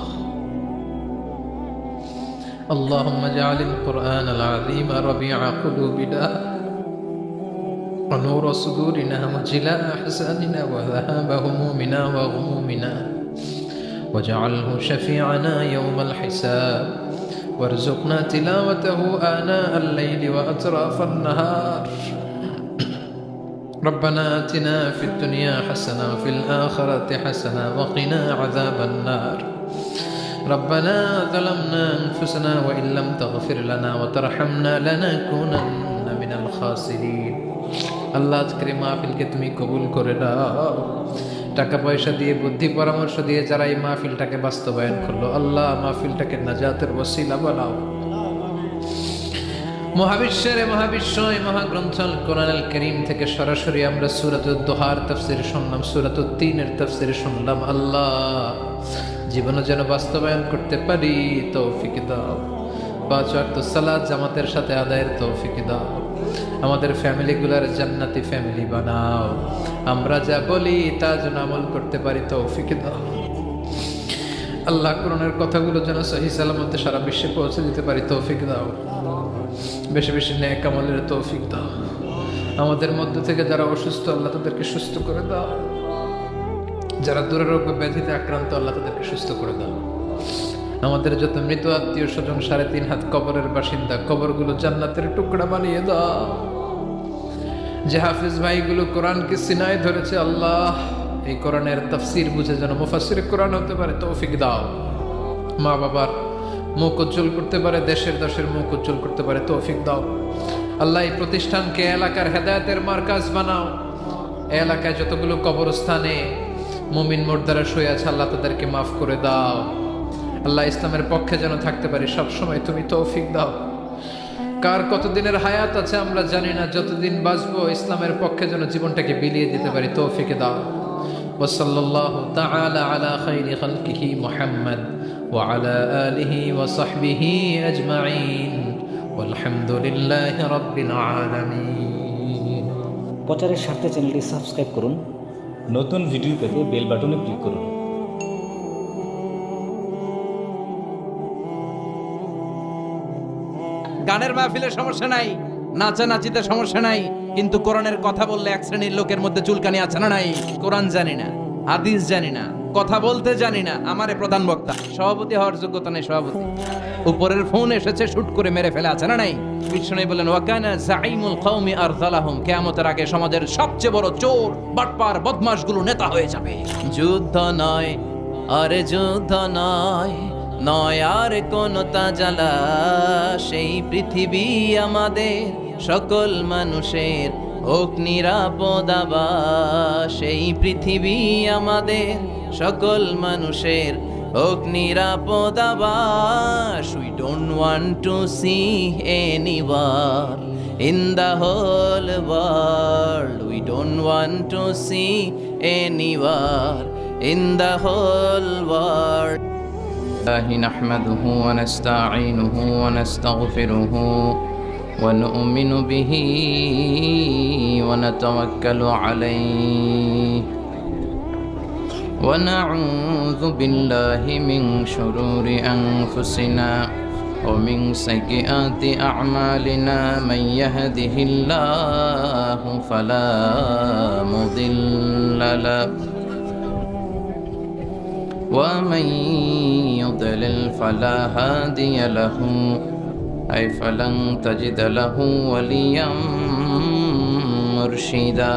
اللهم اجعل القرآن العظيم ربيع قلوبنا ونور صدورنا وجلاء أحزاننا وذهاب همومنا وغمومنا واجعله شفيعنا يوم الحساب وارزقنا تلاوته آناء الليل وأطراف النهار ربنا آتنا في الدنيا حسنة وفي الآخرة حسنة وقنا عذاب النار ربنا ظلمنا أنفسنا وإن لم تغفر لنا وترحمنا لنكونن من الخاسرين আল্লাহ আজকের মাহফিলকে তুমি কবুল করে দাও টাকা পয়সা দিয়ে বুদ্ধি পরামর্শ দিয়ে যারা এই মাহফিলটাকে বাস্তবায়ন করলো আল্লাহ মাহফিলটাকে নাজাতের ওসিলা বানাও মহাবিশ্বের মহাবিশ্বয় মহাগ্রন্থ কোরআনুল কারীম থেকে সরাসরি আমরা সূরাতুদ দুহার তাফসীর শুনলাম সূরাতুত তিনের তাফসীর শুনলাম আল্লাহ জীবনে যেন বাস্তবায়ন করতে পারি তৌফিক দাও পাঁচ ওয়াক্ত সালাত জামাতের সাথে আদায়ের তৌফিক দাও আমাদের ফ্যামিলিগুলোর জান্নাতি ফ্যামিলি বানাও আমরা যা বলি তা যেন আমল করতে পারি তৌফিক দাও আল্লাহ কোরআনের কথাগুলো যেন সহি সালামতে সারা বিশ্বে পৌঁছে দিতে পারি তৌফিক দাও বেশি বেশি নেক আমলের তৌফিক দাও আমাদের মধ্য থেকে যারা অসুস্থ আল্লাহ তাদেরকে সুস্থ করে দাও যারা দুরারোগ্য ব্যাধিতে আক্রান্ত আল্লাহ তাদেরকে সুস্থ করে দাও আমাদের যত মৃত আত্মীয় স্বজন 3.5 হাত কবরের বাসিন্দা কবরগুলো জান্নাতের টুকরা বানিয়ে দাও যে হাফিজ ভাইগুলো কোরআনকে সিনায় ধরেছে আল্লাহ এই কোরআনের তাফসীর বুঝে যেন মুফাসসির কোরআন হতে পারে তৌফিক দাও মা বাবার মুখ উজ্জ্বল করতে পারে দেশের দশের মুখ উজ্জ্বল করতে পারে তৌফিক দাও আল্লাহ এই প্রতিষ্ঠানকে এলাকার হেদায়েতের মার্কাজ বানাও এলাকায় যতগুলো কবরস্থানে মুমিন মুর্দারা শুয়ে আছে আল্লাহ তাদেরকে মাফ করে দাও আল্লাহ ইসলামের পক্ষে যেন থাকতে পারি সব সময় তুমি তৌফিক দাও কার কতদিনের হায়াত আছে আমরা জানি না যতদিন বাঁচবো ইসলামের পক্ষে যেন জীবনটাকে বিলিয়ে দিতে পারি তৌফিক দাও ওয়াসাল্লাল্লাহু তাআলা আলা খাইরি খালকিহি মুহাম্মদ ওয়া আলা আলিহি ওয়া সাহবিহি আজমাইন ওয়ালহামদুলিল্লাহি রাব্বিল আলামিন প্রচারের স্বার্থে চ্যানেলটি সাবস্ক্রাইব করুন নতুন ভিডিও পেতে বেল বাটনে ক্লিক করুন গানের মাহফিলের সমস্যা নাই নাচানাচিতে সমস্যা নাই কিন্তু কোরআনের কথা বললে এক শ্রেণীর লোকের মধ্যে চুলকানি আছে না নাই কোরআন জানি না হাদিস জানি না কথা বলতে জানি না আমারে প্রধান বক্তা সভাপতি হওয়ার যোগ্যতা নেই সভাপতি উপরের ফোন এসেছে শুট করে মেরে ফেলে আছে না নাই বিষ্ণু বলেন ওয়াকানা যাইমুল কওমি আরযালাহুম কিয়ামতের আগে সমাজের সবচেয়ে বড় চোর বাটপার বদমাশগুলো নেতা হয়ে যাবে যুদ্ধ নয় আরে যুদ্ধ নয় নয় আর কোন তাজালা সেই পৃথিবী আমাদের সকল মানুষের হোক নিরাপদ আবাস সেই পৃথিবী আমাদের সকল মানুষের হোক নিরাপদ আবাস we don't want to see anyone in the whole world we don't want to see anyone in the whole world نحمده ونستعينه ونستغفره ونؤمن به ونتوكل عليه ونعوذ بالله من شرور أنفسنا ومن سيئات أعمالنا من يهده الله فلا مضل له ومن يضلل فلا هادي له أي فلن تجد له وليا مرشدا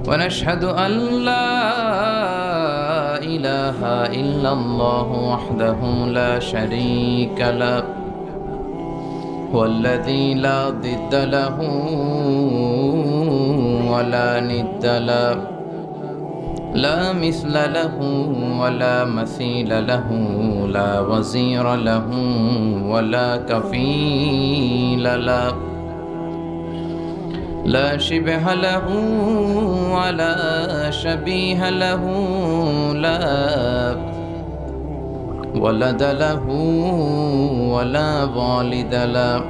ونشهد أن لا إله إلا الله وحده لا شريك له والذي لا ضد له ولا ند له لا مثل له ولا مثيل له لا وزير له ولا كفيل له لا شبه له ولا شبيه له لا ولد له ولا والد له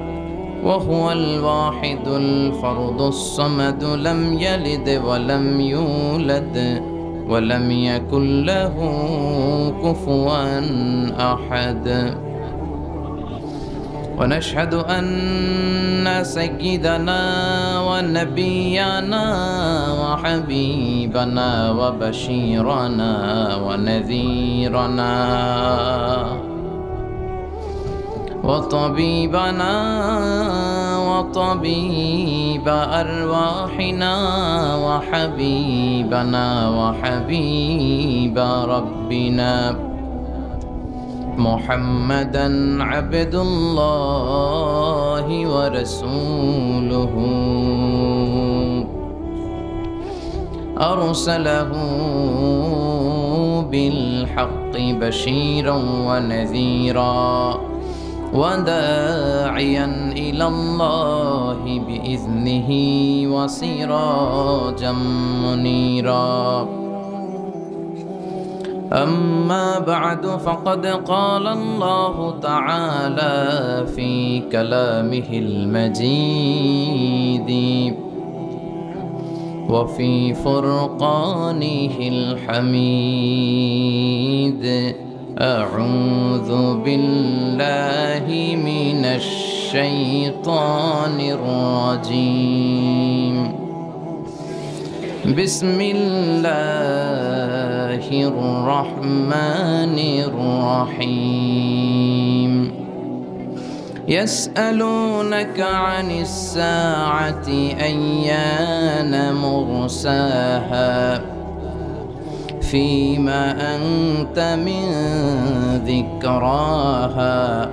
وهو الواحد الفرد الصمد لم يلد ولم يولد ولم يكن له كفوا أحد ونشهد أن سيدنا ونبينا وحبيبنا وبشيرنا ونذيرنا وطبيبنا وطبيب أرواحنا وحبيبنا وحبيب ربنا محمدًا عبد الله ورسوله أرسله بالحق بشيرا ونذيرا وداعيا إلى الله بإذنه وسراجا منيرا أما بعد فقد قال الله تعالى في كلامه المجيد وفي فرقانه الحميد أعوذ بالله من الشيطان الرجيم بسم الله الرحمن الرحيم يسألونك عن الساعة أيان مرساها فيما أنت من ذكراها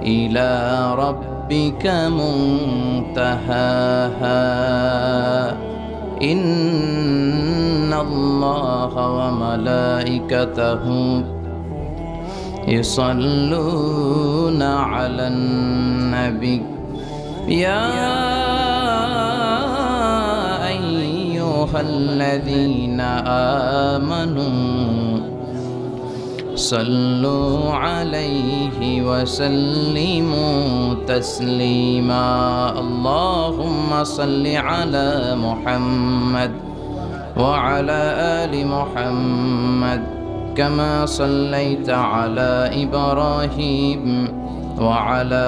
إلى ربك منتهاها إن الله وملائكته يصلون على النبي يا أيها الذين آمنوا صلوا عليه وسلموا تسليما اللهم صل على محمد وعلى آل محمد كما صليت على إبراهيم وعلى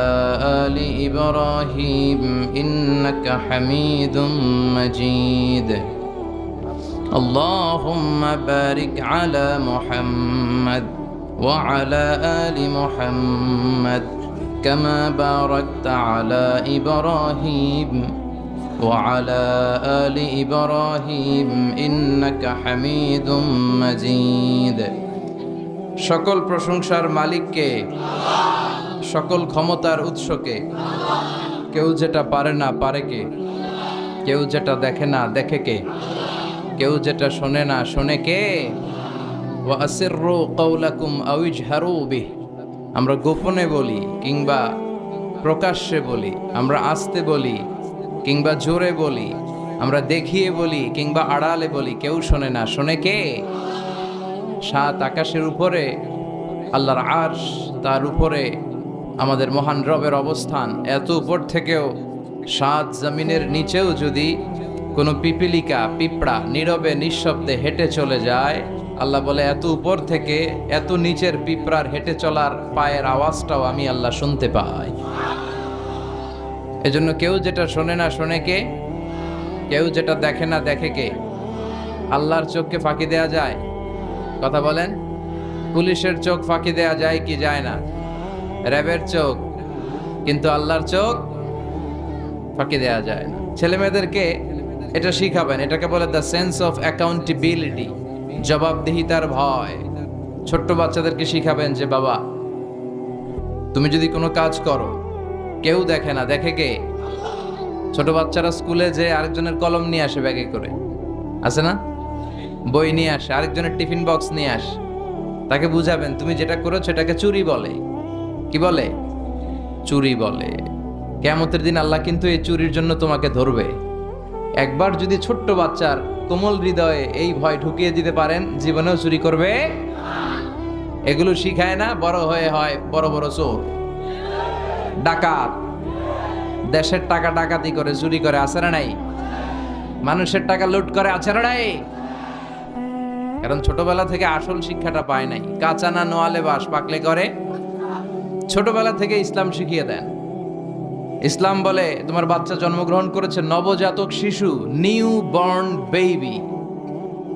آل إبراهيم إنك حميد مجيد اللهم بارك على محمد وعلى آل محمد كما باركت على إبراهيم وعلى آل إبراهيم إنك حميد مجيد সকল প্রশংসার মালিককে সকল ক্ষমতার উৎসকে কেউ যেটা পারে না পারে কে কেউ যেটা দেখে না দেখে কে কেউ যেটা শোনে না শোনে কে ওয়া আসিররু কাওলাকুম আও ইজহারু বিহি আমরা গোপনে বলি কিংবা প্রকাশ্যে বলি আমরা আস্তে বলি কিংবা জোরে বলি আমরা দেখিয়ে বলি কিংবা আড়ালে বলি কেউ শোনে না শোনে কে সাত আকাশের উপরে আল্লাহর আরশ তার উপরে আমাদের মহান রবের অবস্থান এত উপর থেকেও সাত জমিনের নিচেও যদি কোনো পিপিলিকা পিঁপড়া নীরবে নিঃশব্দে হেঁটে চলে যায়, আল্লাহ বলে এত উপর থেকে এত নিচের পিঁপড়ার হেঁটে চলার পায়ের আওয়াজটাও আমি আল্লাহ শুনতে পাই। এজন্য কেউ যেটা শোনে না শোনে কে, কেউ যেটা দেখে না দেখে কে? আল্লাহর চোখকে ফাঁকি দেয়া যায়? কথা বলেন। পুলিশের চোখ ফাঁকি দেয়া যায় কি যায় না? র্যাবের চোখ, কিন্তু আল্লাহর চোখ ফাঁকি দেয়া যায় না। ছেলে মেয়েদেরকে এটা শিখাবেন, এটাকে বলে দ্য সেন্স অফ অ্যাকাউন্টেবিলিটি, জবাবদিহিতার ভয়। ছোট্ট বাচ্চাদেরকে শিখাবেন যে বাবা, তুমি যদি কোনো কাজ করো কেউ দেখে না, দেখে কে? ছোট বাচ্চারা স্কুলে যে আরেকজনের কলম নিয়ে আসে ব্যাগে করে, আছে না? বই নিয়ে আসে, আরেকজনের টিফিন বক্স নিয়ে আসে, তাকে বুঝাবেন তুমি যেটা করেছো এটাকে চুরি বলে। কি বলে? চুরি বলে। কিয়ামতের দিন আল্লাহ কিন্তু এই চুরির জন্য তোমাকে ধরবে। একবার যদি ছোট্ট বাচ্চার কোমল হৃদয়ে এই ভয় ঢুকিয়ে দিতে পারেন, জীবনেও চুরি করবে। এগুলো শিখায় না, বড় হয়ে হয় বড় বড় চোর, ডাকাত, দেশের টাকা ডাকাতি করে চুরি করে, আছে না নাই? মানুষের টাকা লুট করে, আছে না নাই? কারণ ছোটবেলা থেকে আসল শিক্ষাটা পায় নাই। কাঁচা না নোয়ালে বাস, পাকলে করে। ছোটবেলা থেকে ইসলাম শিখিয়ে দেন। ইসলাম বলে তোমার বাচ্চা জন্মগ্রহণ করেছে, নবজাতক শিশু, নিউ বর্ন বেবি,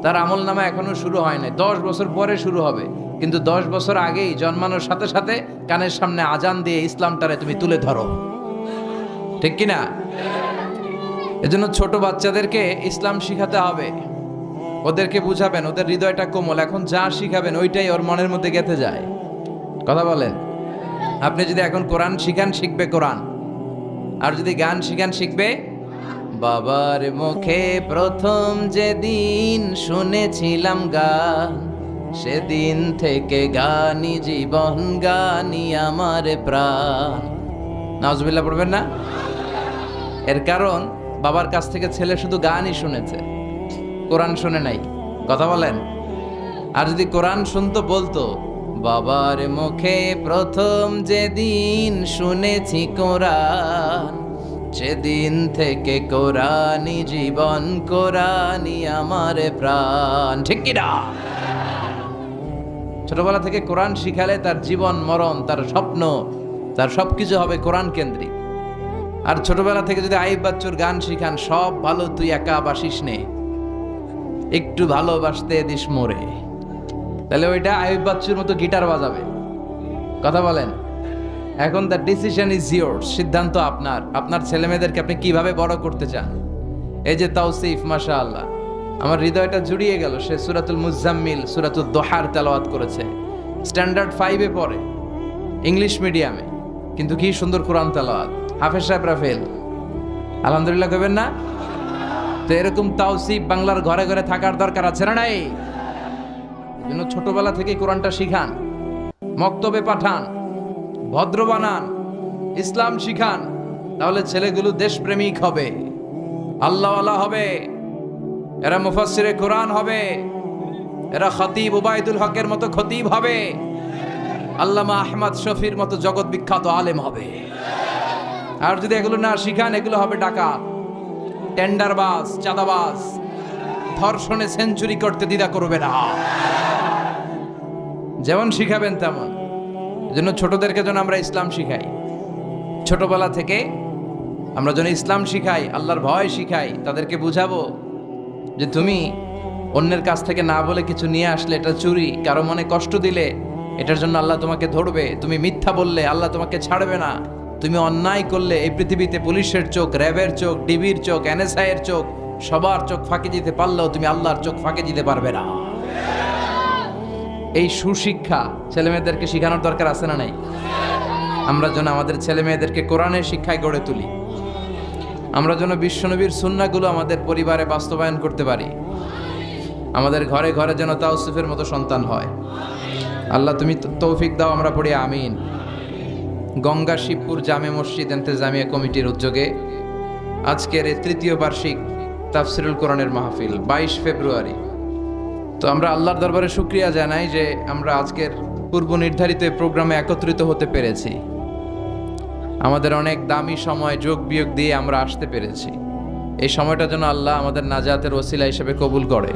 তার আমল নামা এখনো শুরু হয় নাই, 10 বছর পরে শুরু হবে। কিন্তু 10 বছর আগেই জন্মানোর সাথে সাথে কানের সামনে আজান দিয়ে ইসলামটারে তুমি তুলে ধরো, ঠিক কিনা? এজন্য ছোট বাচ্চাদেরকে ইসলাম শিখাতে হবে। ওদেরকে বুঝাবেন, ওদের হৃদয়টা কোমল, এখন যা শিখাবেন ওইটাই ওর মনের মধ্যে গেঁথে যায়। কথা বলেন। আপনি যদি এখন কোরআন শিখান, শিখবে কোরআন। আর যদি গান শিখান, শিখবে। বাবার মুখে প্রথম যেদিন শুনেছিলাম গান, সেদিন থেকে গানি জীবন, গানি আমার প্রাণ। নাউজুবিল্লাহ পড়বেন না? এর কারণ বাবার কাছ থেকে ছেলে শুধু গানই শুনেছে, কোরআন শুনে নাই। কথা বলেন। আর যদি কোরআন শুনতো, বলতো বাবার মুখে প্রথম যেদিন শুনেছি কোরআন, সেদিন থেকে কোরআনই জীবন, কোরআনই আমার প্রাণ। ঠিক কিনা? ছোটবেলা থেকে কোরআন শিখালে তার জীবন মরণ, তার স্বপ্ন, তার সবকিছু হবে কোরআন কেন্দ্রিক। আর ছোটবেলা থেকে যদি আইব বাচ্চুর গান শিখান, সব ভালো তুই একা বাসিস নে, একটু ভালোবাসতে দিস মোরে, তাহলে ওইটা আইব বাচ্চুর মতো গিটার বাজাবে। কথা বলেন। এখন দ্য ডিসিশন ইজ ইয়োরস, সিদ্ধান্ত আপনার। আপনার ছেলে মেয়েদেরকে আপনি কিভাবে বড় করতে চান? এই যে তাওসিফ, মাশাআল্লাহ, আমার হৃদয়টা জুড়িয়ে গেল। সে সূরাতুল মুজাম্মিল, সূরাতুদ দোহার তেলাওয়াত করেছে। স্ট্যান্ডার্ড 5-এ পড়ে, ইংলিশ মিডিয়ামে, কিন্তু কি সুন্দর কোরআন তেলাওয়াত। হাফেজ সাহেবরা ফেল, আলহামদুলিল্লাহ কইবেন না? তো এরকম তাওসিফ বাংলার ঘরে ঘরে থাকার দরকার আছে না নাই? জন্য ছোটবেলা থেকে কোরআনটা শিখান, মক্তবে পাঠান, ভদ্র বানান, ইসলাম শিখান। তাহলে ছেলেগুলো দেশপ্রেমিক হবে, আল্লাহওয়ালা হবে, এরা মুফাসসিরে কোরআন হবে, এরা খতিব উবাইদুল হকের মতো খতিব হবে, আল্লামা আহমদ শফির মতো জগৎ বিখ্যাত আলেম হবে। আর যদি এগুলো না শিখান, এগুলো হবে ডাকাত, টেন্ডারবাজ, চাঁদাবাজ, ধর্ষণে সেঞ্চুরি করতে দ্বিধা করবে না। যেমন শিখাবেন তেমন। এজন্য ছোটদেরকে যেন আমরা ইসলাম শিখাই, ছোটবেলা থেকে আমরা যেন ইসলাম শিখাই, আল্লাহর ভয় শিখাই। তাদেরকে বুঝাবো যে তুমি অন্যের কাছ থেকে না বলে কিছু নিয়ে আসলে এটা চুরি, কারো মনে কষ্ট দিলে এটার জন্য আল্লাহ তোমাকে ধরবে, তুমি মিথ্যা বললে আল্লাহ তোমাকে ছাড়বে না, তুমি অন্যায় করলে এই পৃথিবীতে পুলিশের চোখ, র্যাবের চোখ, ডিবির চোখ, NSI এর চোখ, সবার চোখ ফাঁকি দিতে পারলেও তুমি আল্লাহর চোখ ফাঁকি দিতে পারবে না। এই সুশিক্ষা ছেলে মেয়েদেরকে শিখানোর দরকার আছে না নাই? আমরা যেন আমাদের ছেলে মেয়েদেরকে কোরআনের শিক্ষায় গড়ে তুলি, আমরা যেন বিশ্বনবীর সুন্নাহগুলো আমাদের পরিবারে বাস্তবায়ন করতে পারি, আমাদের ঘরে ঘরে যেন তাওসিফের মতো সন্তান হয়। আল্লাহ তুমি তৌফিক দাও, আমরা পড়ি আমিন। গঙ্গা শিবপুর জামে মসজিদ ইন্তেজামিয়া কমিটির উদ্যোগে আজকের এই 3য় বার্ষিক তাফসিরুল কোরআনের মাহফিল 22 ফেব্রুয়ারি। তো আমরা আল্লাহর দরবারে শুকরিয়া জানাই যে আমরা আজকের পূর্ব নির্ধারিত প্রোগ্রামে একত্রিত হতে পেরেছি। আমাদের অনেক দামি সময় যোগ বিয়োগ দিয়ে আমরা আসতে পেরেছি। এই সময়টা যেন আল্লাহ আমাদের নাজাতের ওসিলা হিসেবে কবুল করে।